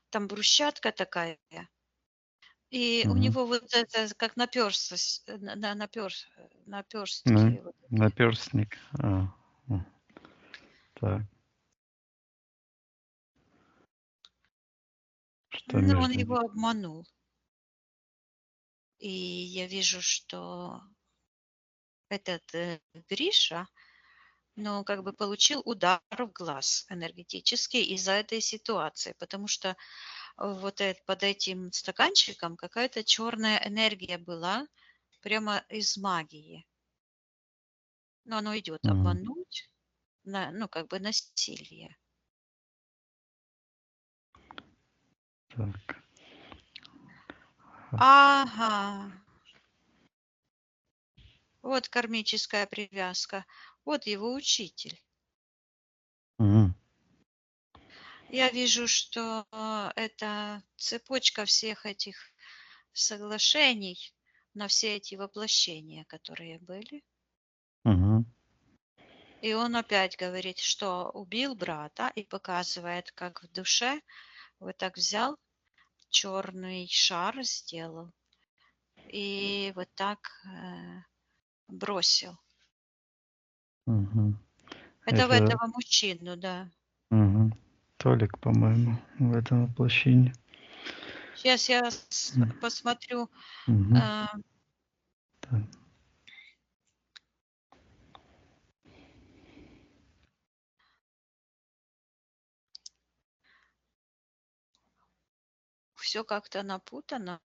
Speaker 3: там брусчатка такая, и у
Speaker 2: Мгм.
Speaker 3: него вот это как наперстость,
Speaker 2: На-
Speaker 3: наперстки. Вот эти.
Speaker 2: Наперстник. М. Так, что
Speaker 3: Ну, он
Speaker 2: между
Speaker 3: его
Speaker 2: ними?
Speaker 3: обманул. И я вижу, что этот Гриша, но как бы получил удар в глаз энергетический из-за этой ситуации, потому что вот под этим стаканчиком какая-то черная энергия была прямо из магии. Но оно идет
Speaker 2: Мгм.
Speaker 3: обмануть, ну как бы насилие.
Speaker 2: Так.
Speaker 3: Ага, вот кармическая привязка, вот его учитель.
Speaker 2: Мгм.
Speaker 3: Я вижу, что это цепочка всех этих соглашений на все эти воплощения, которые были.
Speaker 2: Мгм.
Speaker 3: И он опять говорит, что убил брата и показывает, как в душе вот так взял, черный шар сделал и вот так бросил.
Speaker 2: Мгм.
Speaker 3: Это в
Speaker 2: Это
Speaker 3: этого мужчину, да.
Speaker 2: мгм. Толик, по-моему, в этом воплощении.
Speaker 3: Сейчас я
Speaker 2: М.
Speaker 3: посмотрю.
Speaker 2: Мгм.
Speaker 3: э,
Speaker 2: Так.
Speaker 3: Все как-то напутано.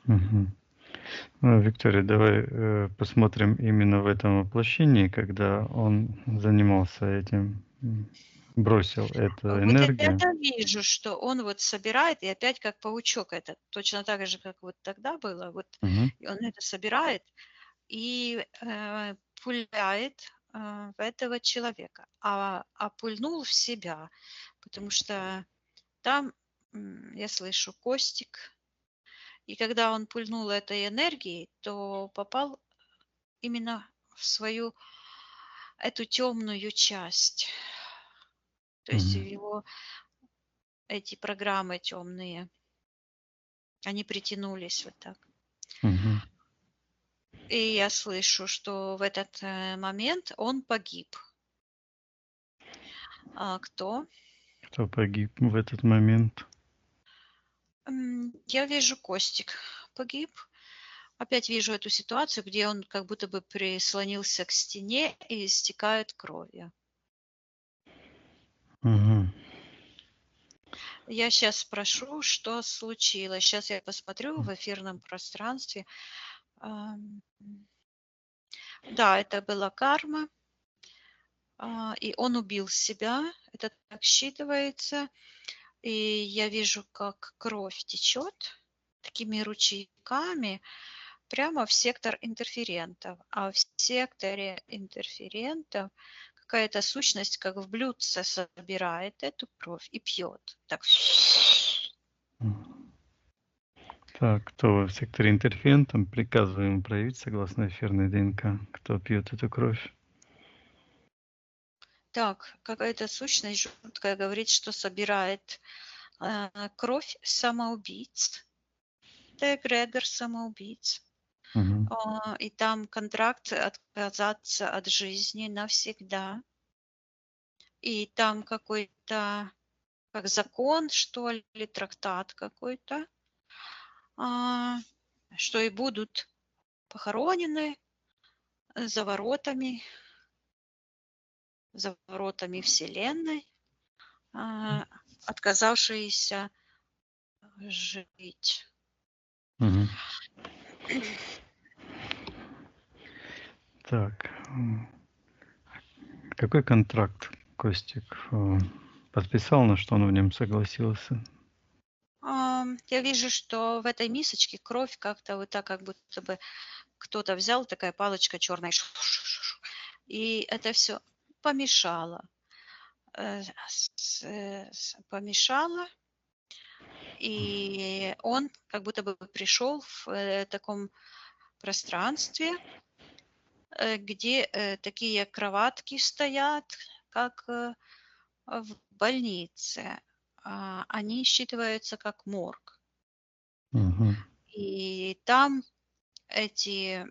Speaker 2: Мгм. Ну, Виктория, давай посмотрим именно в этом воплощении, когда он занимался этим, бросил эту
Speaker 3: Вот
Speaker 2: энергию.
Speaker 3: это вижу, что он вот собирает, и опять как паучок этот, точно так же, как вот тогда было, вот
Speaker 2: Мгм.
Speaker 3: и он это собирает и пуляет в этого человека, а пульнул в себя, потому что там я слышу Костик, и когда он пульнул этой энергией, то попал именно в свою эту темную часть, то есть
Speaker 2: Мгм.
Speaker 3: его эти программы темные, они притянулись вот так.
Speaker 2: Мгм.
Speaker 3: И я слышу, что в этот момент он погиб. А кто?
Speaker 2: Кто погиб в этот момент?
Speaker 3: Я вижу, Костик погиб. Опять вижу эту ситуацию, где он как будто бы прислонился к стене и истекает кровью.
Speaker 2: Мгм.
Speaker 3: Я сейчас спрошу, что случилось. Сейчас я посмотрю в эфирном пространстве. Ам, Да, это была карма, и он убил себя. Это так считывается. И я вижу, как кровь течет такими ручейками прямо в сектор интерферентов. А в секторе интерферентов какая-то сущность, как в блюдце, собирает эту кровь и пьет. Так.
Speaker 2: Так, кто в секторе интерферентом, приказываем проявить согласно эфирной ДНК, кто пьет эту кровь.
Speaker 3: Так, какая-то сущность жуткая говорит, что собирает кровь самоубийц. Это эгрегор самоубийц.
Speaker 2: Мгм.
Speaker 3: И там контракт отказаться от жизни навсегда. И там какой-то, как закон, что ли, трактат какой-то, что и будут похоронены за воротами Вселенной, отказавшиеся жить.
Speaker 2: Мгм. Так, какой контракт Костик подписал, на что он в нем согласился?
Speaker 3: Я вижу, что в этой мисочке кровь как-то вот так, как будто бы кто-то взял, такая палочка черная, и это все помешало. Помешало, и он как будто бы пришел в таком пространстве, где такие кроватки стоят, как в больнице. Они считываются как морг.
Speaker 2: Мгм.
Speaker 3: И там эти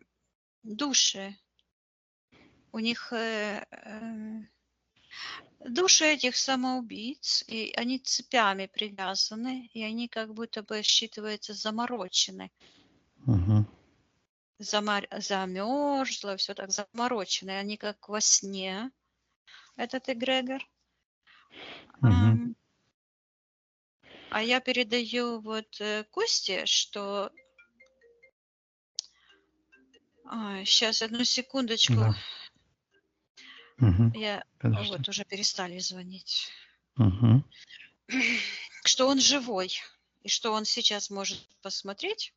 Speaker 3: души, у них души этих самоубийц, и они цепями привязаны, и они как будто бы считываются заморочены.
Speaker 2: Мгм.
Speaker 3: Замерзло, все так заморочено. И они как во сне, этот эгрегор.
Speaker 2: Мгм.
Speaker 3: А я передаю вот Косте, что... Сейчас, одну секундочку.
Speaker 2: Да. Мгм.
Speaker 3: Я...
Speaker 2: Подожди.
Speaker 3: Вот, уже перестали звонить.
Speaker 2: Мгм.
Speaker 3: Что он живой, и что он сейчас может посмотреть.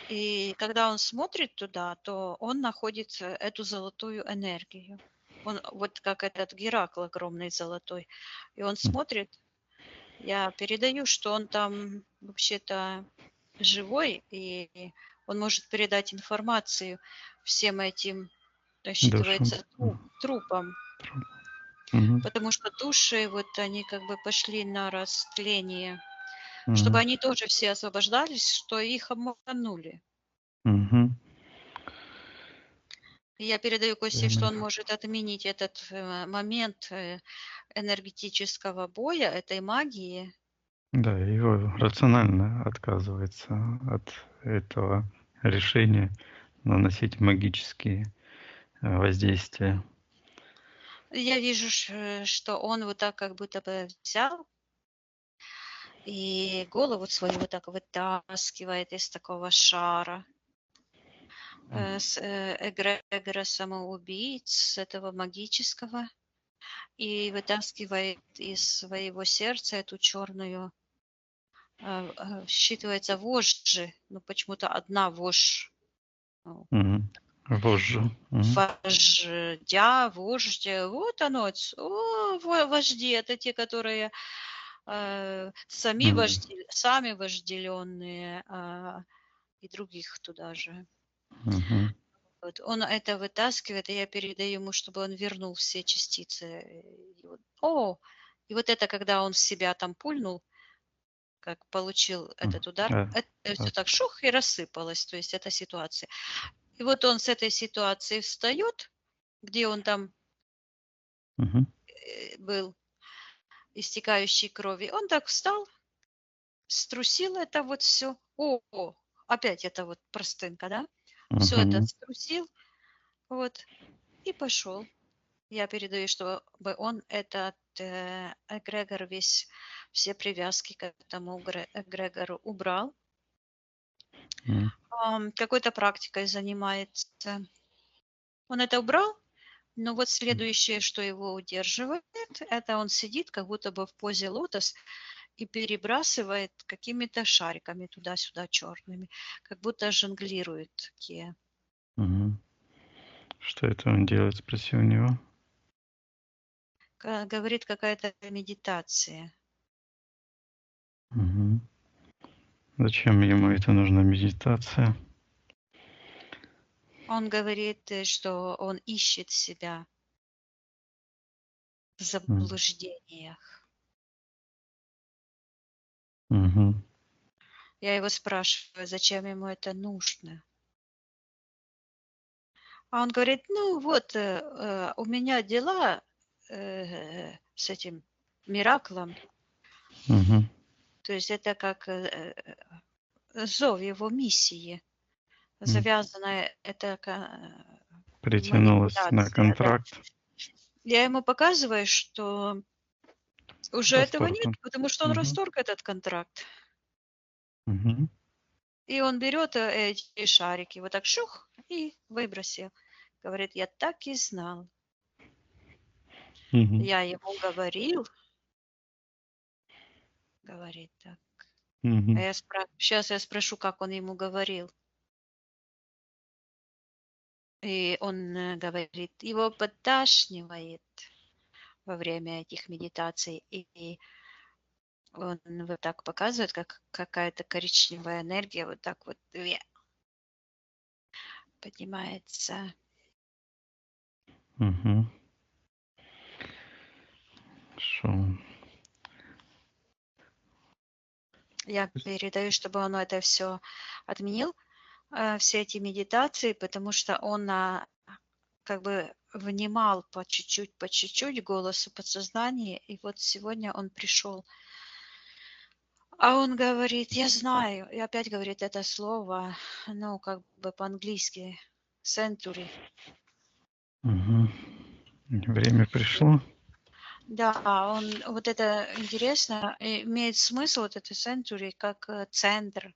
Speaker 3: И когда он смотрит туда, то он находит эту золотую энергию. Он вот как этот Геракл огромный золотой. И он смотрит, я передаю, что он там вообще-то живой, и он может передать информацию всем этим,
Speaker 2: Душам.
Speaker 3: считывается, трупам.
Speaker 2: Мгм.
Speaker 3: Потому что души, вот они как бы пошли на растление, чтобы
Speaker 2: Мгм.
Speaker 3: они тоже все освобождались, что их обманули.
Speaker 2: Мгм.
Speaker 3: Я передаю Косте, что
Speaker 2: Верно.
Speaker 3: он может отменить этот момент энергетического боя, этой магии.
Speaker 2: Да, его рационально отказывается от этого решения наносить магические воздействия.
Speaker 3: Я вижу, что он вот так как будто бы взял и голову свою вот так вытаскивает из такого шара с эгрегора самоубийц, с этого магического, и вытаскивает из своего сердца эту черную, считывается вожжи, но почему-то одна вожжь, ну,
Speaker 2: Мгм. Вожжи. Мгм.
Speaker 3: вождь, вот оно, вожди, это те, которые
Speaker 2: Мгм.
Speaker 3: сами вожделенные, и других туда же.
Speaker 2: Мгм.
Speaker 3: Вот он это вытаскивает, и я передаю ему, чтобы он вернул все частицы. И вот это, когда он в себя там пульнул, как получил
Speaker 2: М.
Speaker 3: этот удар, это все так шух и рассыпалось, то есть эта ситуация. И вот он с этой ситуации встает, где он там
Speaker 2: Мгм.
Speaker 3: был, истекающий крови. Он так встал струсил это вот все. Опять это вот простынка, да? Все это
Speaker 2: Мгм.
Speaker 3: струсил, вот, и пошел. Я передаю, чтобы он этот эгрегор весь, все привязки к этому эгрегору убрал.
Speaker 2: М.
Speaker 3: Какой-то практикой занимается. Он это убрал, но вот следующее, что его удерживает, это он сидит как будто бы в позе лотос и перебрасывает какими-то шариками туда-сюда черными, как будто жонглирует такие.
Speaker 2: Мгм. Что это он делает, спроси у него.
Speaker 3: Говорит, какая-то медитация.
Speaker 2: Мгм. Зачем ему это нужна медитация?
Speaker 3: Он говорит, что он ищет себя в
Speaker 2: М.
Speaker 3: заблуждениях.
Speaker 2: Мгм.
Speaker 3: Я его спрашиваю, зачем ему это нужно. А он говорит, ну вот, у меня дела с этим мираклом.
Speaker 2: Мгм.
Speaker 3: То есть это как зов его миссии.
Speaker 2: М.
Speaker 3: Завязанная это
Speaker 2: Притянулась на
Speaker 3: манипуляция, да.
Speaker 2: контракт.
Speaker 3: Я ему показываю, что уже этого
Speaker 2: Расторг
Speaker 3: нет,
Speaker 2: он.
Speaker 3: потому что он
Speaker 2: Мгм.
Speaker 3: расторг этот контракт.
Speaker 2: Мгм.
Speaker 3: И он берет эти шарики, вот так шух, и выбросил. Говорит, я так и знал.
Speaker 2: Мгм.
Speaker 3: Я ему говорил, говорит так. А
Speaker 2: Мгм.
Speaker 3: я сейчас я спрошу, как он ему говорил. И он говорит, его подташнивает во время этих медитаций. И он вот так показывает, как какая-то коричневая энергия вот так вот поднимается.
Speaker 2: Мгм. Хорошо.
Speaker 3: Я передаю, чтобы он это все отменил, все эти медитации, потому что он как бы внимал по чуть-чуть голосу подсознания, и вот сегодня он пришел. А он говорит, я знаю, и опять говорит это слово, ну, как бы по-английски, century.
Speaker 2: Мгм. Время пришло.
Speaker 3: Да, он, вот это интересно, имеет смысл, вот это century, как центр.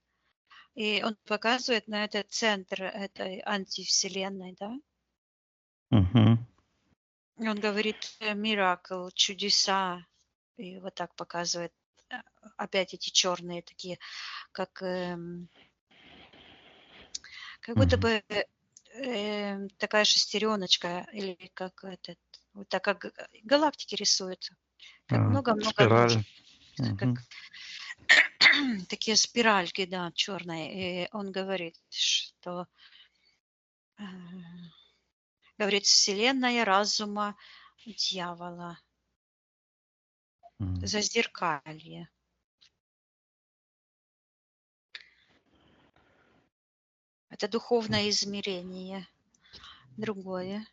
Speaker 3: И он показывает на этот центр этой антивселенной, да.
Speaker 2: Мгм.
Speaker 3: И он говорит miracle, чудеса, и вот так показывает. Опять эти черные такие, как, как будто
Speaker 2: Мгм.
Speaker 3: бы такая шестереночка, или как этот, вот так как галактики рисуются, как много-много
Speaker 2: Спираль.
Speaker 3: ножек,
Speaker 2: Мгм.
Speaker 3: как такие спиральки, да, черные. И он говорит, что э, говорит, вселенная разума дьявола,
Speaker 2: Мгм.
Speaker 3: зазеркалье. Это духовное измерение. Другое.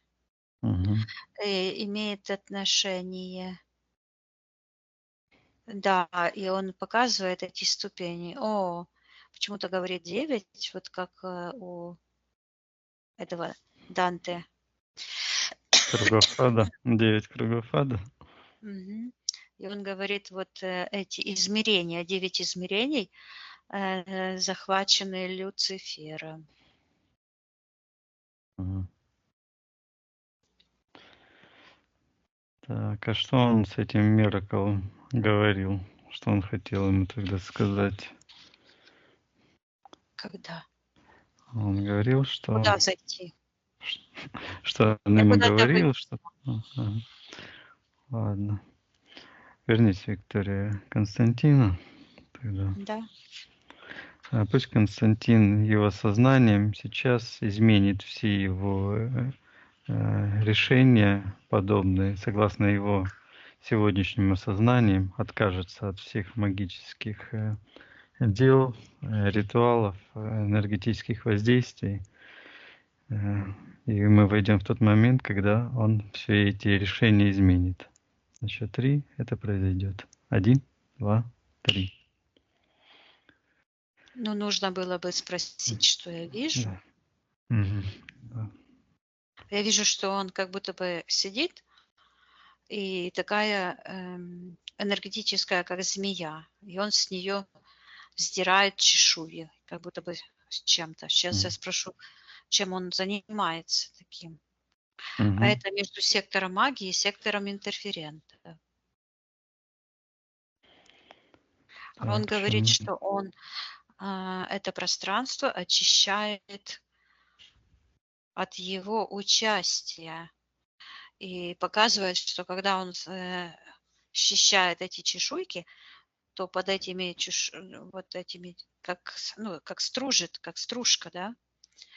Speaker 2: Мгм.
Speaker 3: Имеет отношение. Да, и он показывает эти ступени. Почему-то говорит 9, вот как у этого Данте.
Speaker 2: Кругов ада. 9 кругов ада.
Speaker 3: Мгм. И он говорит, вот эти измерения, 9 измерений, захвачены Люцифером.
Speaker 2: Мгм. Так, а что он с этим Miracle говорил? Что он хотел ему тогда сказать?
Speaker 3: Когда?
Speaker 2: Он говорил, что,
Speaker 3: Куда зайти?
Speaker 2: что он
Speaker 3: Я
Speaker 2: ему
Speaker 3: куда-то вы...
Speaker 2: говорил, что... Ага. Ладно. Вернись, Виктория, Константина тогда.
Speaker 3: Да.
Speaker 2: Пусть Константин его сознанием сейчас изменит все его решения подобные, согласно его сегодняшним осознанием, откажется от всех магических дел, ритуалов, энергетических воздействий. И мы войдем в тот момент, когда он все эти решения изменит. На счет 3 это произойдет. 1, 2, 3.
Speaker 3: Ну, нужно было бы спросить, что я вижу.
Speaker 2: Да. Мгм. Да.
Speaker 3: Я вижу, что он как будто бы сидит, и такая энергетическая, как змея. И он с нее сдирает чешуи, как будто бы с чем-то. Сейчас я
Speaker 2: М.
Speaker 3: спрошу, чем он занимается таким. А
Speaker 2: Мгм.
Speaker 3: это между сектором магии и сектором интерферента. Он
Speaker 2: Так,
Speaker 3: говорит,
Speaker 2: чем?
Speaker 3: что он это пространство очищает от его участия и показывает, что когда он счищает эти чешуйки, то под этими вот этими, как, ну, как стружит, как стружка, да,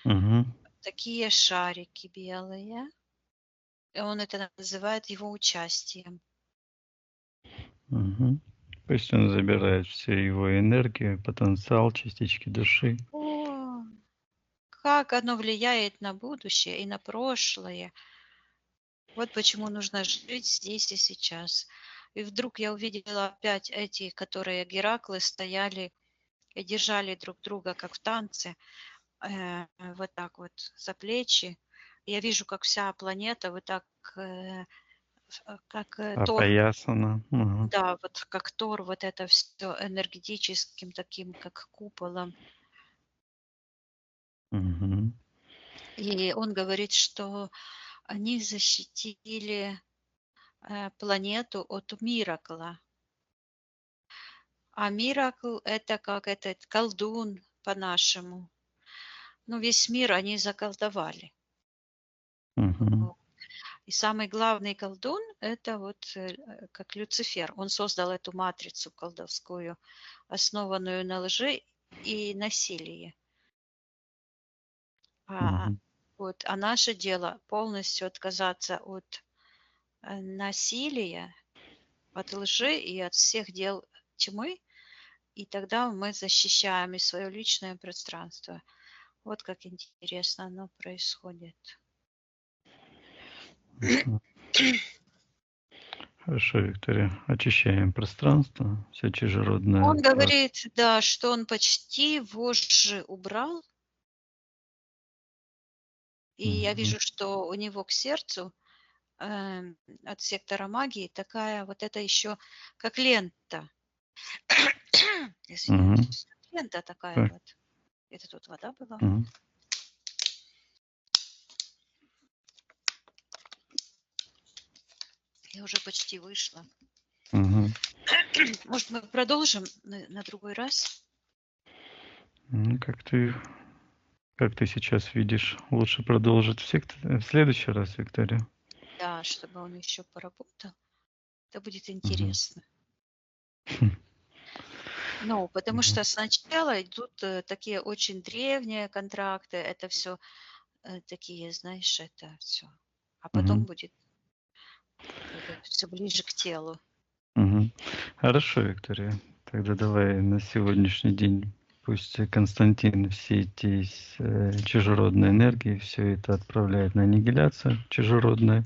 Speaker 2: Мгм.
Speaker 3: такие шарики белые. И он это называет его участием.
Speaker 2: Мгм. Пусть он забирает всю его энергию, потенциал, частички души.
Speaker 3: О, как оно влияет на будущее и на прошлое. Вот почему нужно жить здесь и сейчас. И вдруг я увидела опять эти, которые Гераклы стояли и держали друг друга, как в танце, вот так вот за плечи. Я вижу, как вся планета вот так, как Тор,
Speaker 2: Опоясана. Ага.
Speaker 3: да, вот как Тор, вот это все энергетическим таким, как куполом.
Speaker 2: Мгм.
Speaker 3: И он говорит, что они защитили планету от Миракла. А Миракл — это как этот колдун по-нашему. Ну, весь мир они заколдовали.
Speaker 2: Мгм.
Speaker 3: Вот. И самый главный колдун — это вот как Люцифер. Он создал эту матрицу колдовскую, основанную на лжи и насилии. А,
Speaker 2: Мгм.
Speaker 3: вот, а наше дело полностью отказаться от насилия, от лжи и от всех дел тьмы, и тогда мы защищаем и свое личное пространство. Вот как интересно оно происходит.
Speaker 2: Мгм. Хорошо, Виктория. Очищаем пространство, все чужеродное.
Speaker 3: Он говорит, да, что он почти вожжи убрал, и я
Speaker 2: Мгм.
Speaker 3: вижу, что у него к сердцу от сектора магии такая вот это еще как лента.
Speaker 2: Мгм.
Speaker 3: Извиняюсь. Лента такая
Speaker 2: Так.
Speaker 3: вот. Это тут вода была.
Speaker 2: Мгм.
Speaker 3: Я уже почти вышла.
Speaker 2: Мгм.
Speaker 3: Может, мы продолжим на другой раз?
Speaker 2: Ну, как ты сейчас видишь, лучше продолжить в следующий раз, Виктория?
Speaker 3: Да, чтобы он еще поработал. Это будет
Speaker 2: Мгм.
Speaker 3: интересно. Ну, потому
Speaker 2: Мгм.
Speaker 3: что сначала идут такие очень древние контракты, это все такие, знаешь, это все. А потом
Speaker 2: Мгм.
Speaker 3: будет все ближе к телу.
Speaker 2: Мгм. Хорошо, Виктория. Тогда давай на сегодняшний день пусть Константин все эти чужеродные энергии, все это отправляет на аннигиляцию чужеродную.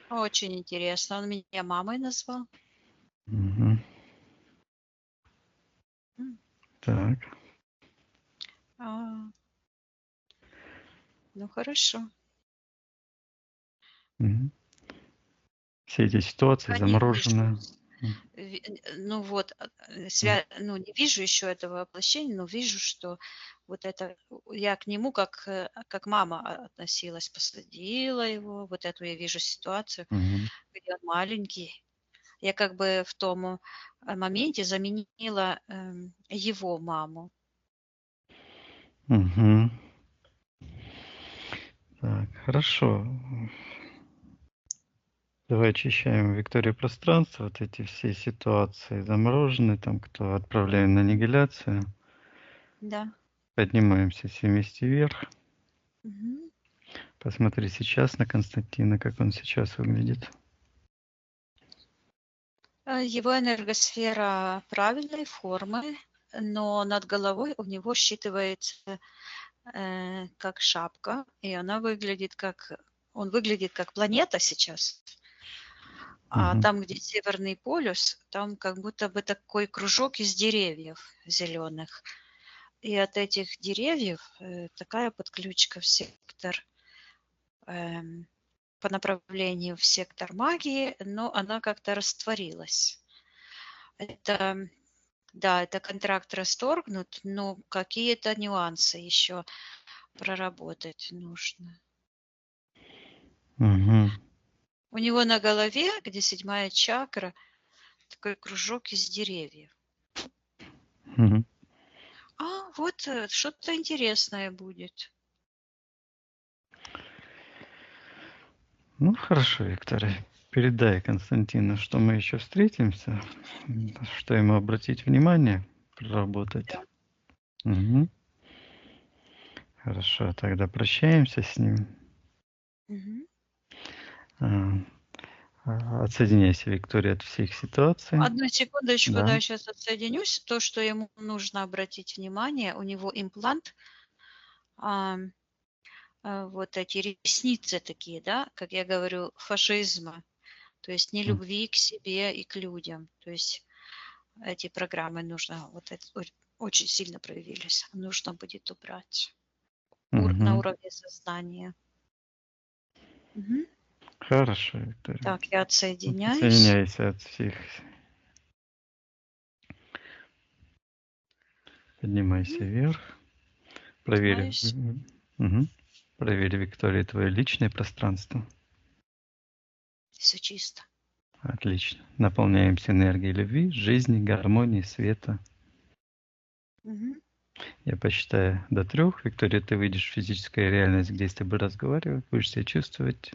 Speaker 3: Очень интересно. Он меня мамой назвал.
Speaker 2: Мгм.
Speaker 3: М,
Speaker 2: Так.
Speaker 3: а, ну, хорошо.
Speaker 2: Мгм. Все эти ситуации
Speaker 3: Пока не вижу.
Speaker 2: замороженные. М.
Speaker 3: Ну вот,
Speaker 2: М.
Speaker 3: ну, не вижу еще этого воплощения, но вижу, что вот это я к нему как мама относилась, посадила его. Вот эту я вижу ситуацию,
Speaker 2: Мгм.
Speaker 3: где он маленький. Я как бы в том моменте заменила его маму.
Speaker 2: Мгм. Так, хорошо. Давай очищаем Викторию пространство, вот эти все ситуации замороженные, там кто отправляем на аннигиляцию.
Speaker 3: Да.
Speaker 2: Поднимаемся все вместе вверх.
Speaker 3: Мгм.
Speaker 2: Посмотри сейчас на Константина, как он сейчас выглядит.
Speaker 3: Его энергосфера правильной формы, но над головой у него считывается как шапка, и она выглядит как... Он выглядит как планета сейчас, а
Speaker 2: Мгм.
Speaker 3: там, где Северный полюс, там как будто бы такой кружок из деревьев зеленых. И от этих деревьев такая подключка в сектор по направлению в сектор магии, но она как-то растворилась. Это, да, это контракт расторгнут, но какие-то нюансы еще проработать нужно.
Speaker 2: Мгм.
Speaker 3: У него на голове, где 7-я чакра, такой кружок из деревьев.
Speaker 2: Мгм.
Speaker 3: А, вот что-то интересное будет.
Speaker 2: Ну, хорошо, Виктория. Передай Константину, что мы еще встретимся, что ему обратить внимание, проработать.
Speaker 3: Да.
Speaker 2: Мгм. Хорошо, тогда прощаемся с ним.
Speaker 3: Мгм.
Speaker 2: Отсоединяйся, Виктория, от всех ситуаций.
Speaker 3: Одну секундочку, да,
Speaker 2: Да.
Speaker 3: я сейчас отсоединюсь. То, что ему нужно обратить внимание, у него имплант, вот эти ресницы такие, да, как я говорю, фашизма, то есть не
Speaker 2: М.
Speaker 3: любви к себе и к людям. То есть эти программы нужно, вот это очень сильно проявились, нужно будет убрать на
Speaker 2: Мгм.
Speaker 3: уровне сознания. Мгм.
Speaker 2: Хорошо, Виктория.
Speaker 3: Так, я отсоединяюсь.
Speaker 2: Отсоединяйся от всех. Поднимайся
Speaker 3: Мгм.
Speaker 2: вверх. Проверь.
Speaker 3: Поднимаюсь.
Speaker 2: Мгм. Проверь, Виктория, твое личное пространство.
Speaker 3: Все чисто.
Speaker 2: Отлично. Наполняемся энергией любви, жизни, гармонии, света.
Speaker 3: Мгм.
Speaker 2: Я посчитаю до 3. Виктория, ты выйдешь в физическую реальность, где с тобой разговаривать, будешь себя чувствовать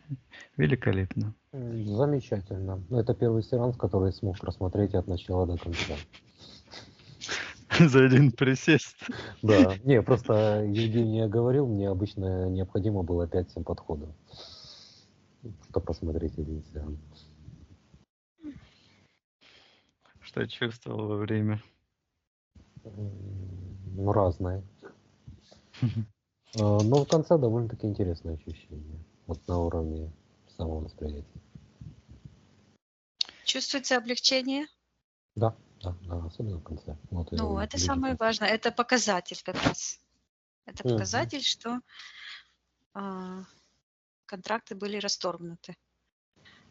Speaker 2: великолепно.
Speaker 1: Замечательно. Ну, это первый сеанс, который я смог просмотреть от начала до конца.
Speaker 2: За один присест.
Speaker 1: Да, не, просто Евгений говорил, мне обычно необходимо было 5-7 подходов, чтобы посмотреть один сеанс.
Speaker 2: Что чувствовал во время?
Speaker 1: Ну, разные. Но в конце довольно-таки интересное ощущение. Вот на уровне самовосприятия.
Speaker 3: Чувствуется облегчение?
Speaker 1: Да, да, да, особенно в конце. Вот
Speaker 3: Ну, это
Speaker 1: ближе к
Speaker 3: самое
Speaker 1: концу.
Speaker 3: важное. Это показатель как раз. Это
Speaker 1: Мгм.
Speaker 3: показатель, что контракты были расторгнуты.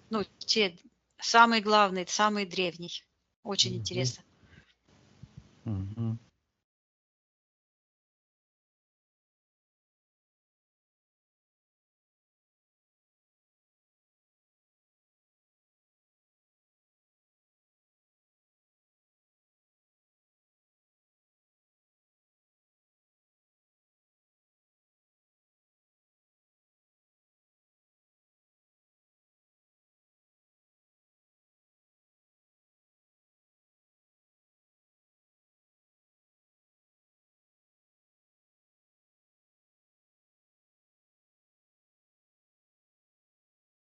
Speaker 3: Ну, те самый главный, самый древний. Очень
Speaker 1: Мгм.
Speaker 3: интересно.
Speaker 2: Мгм.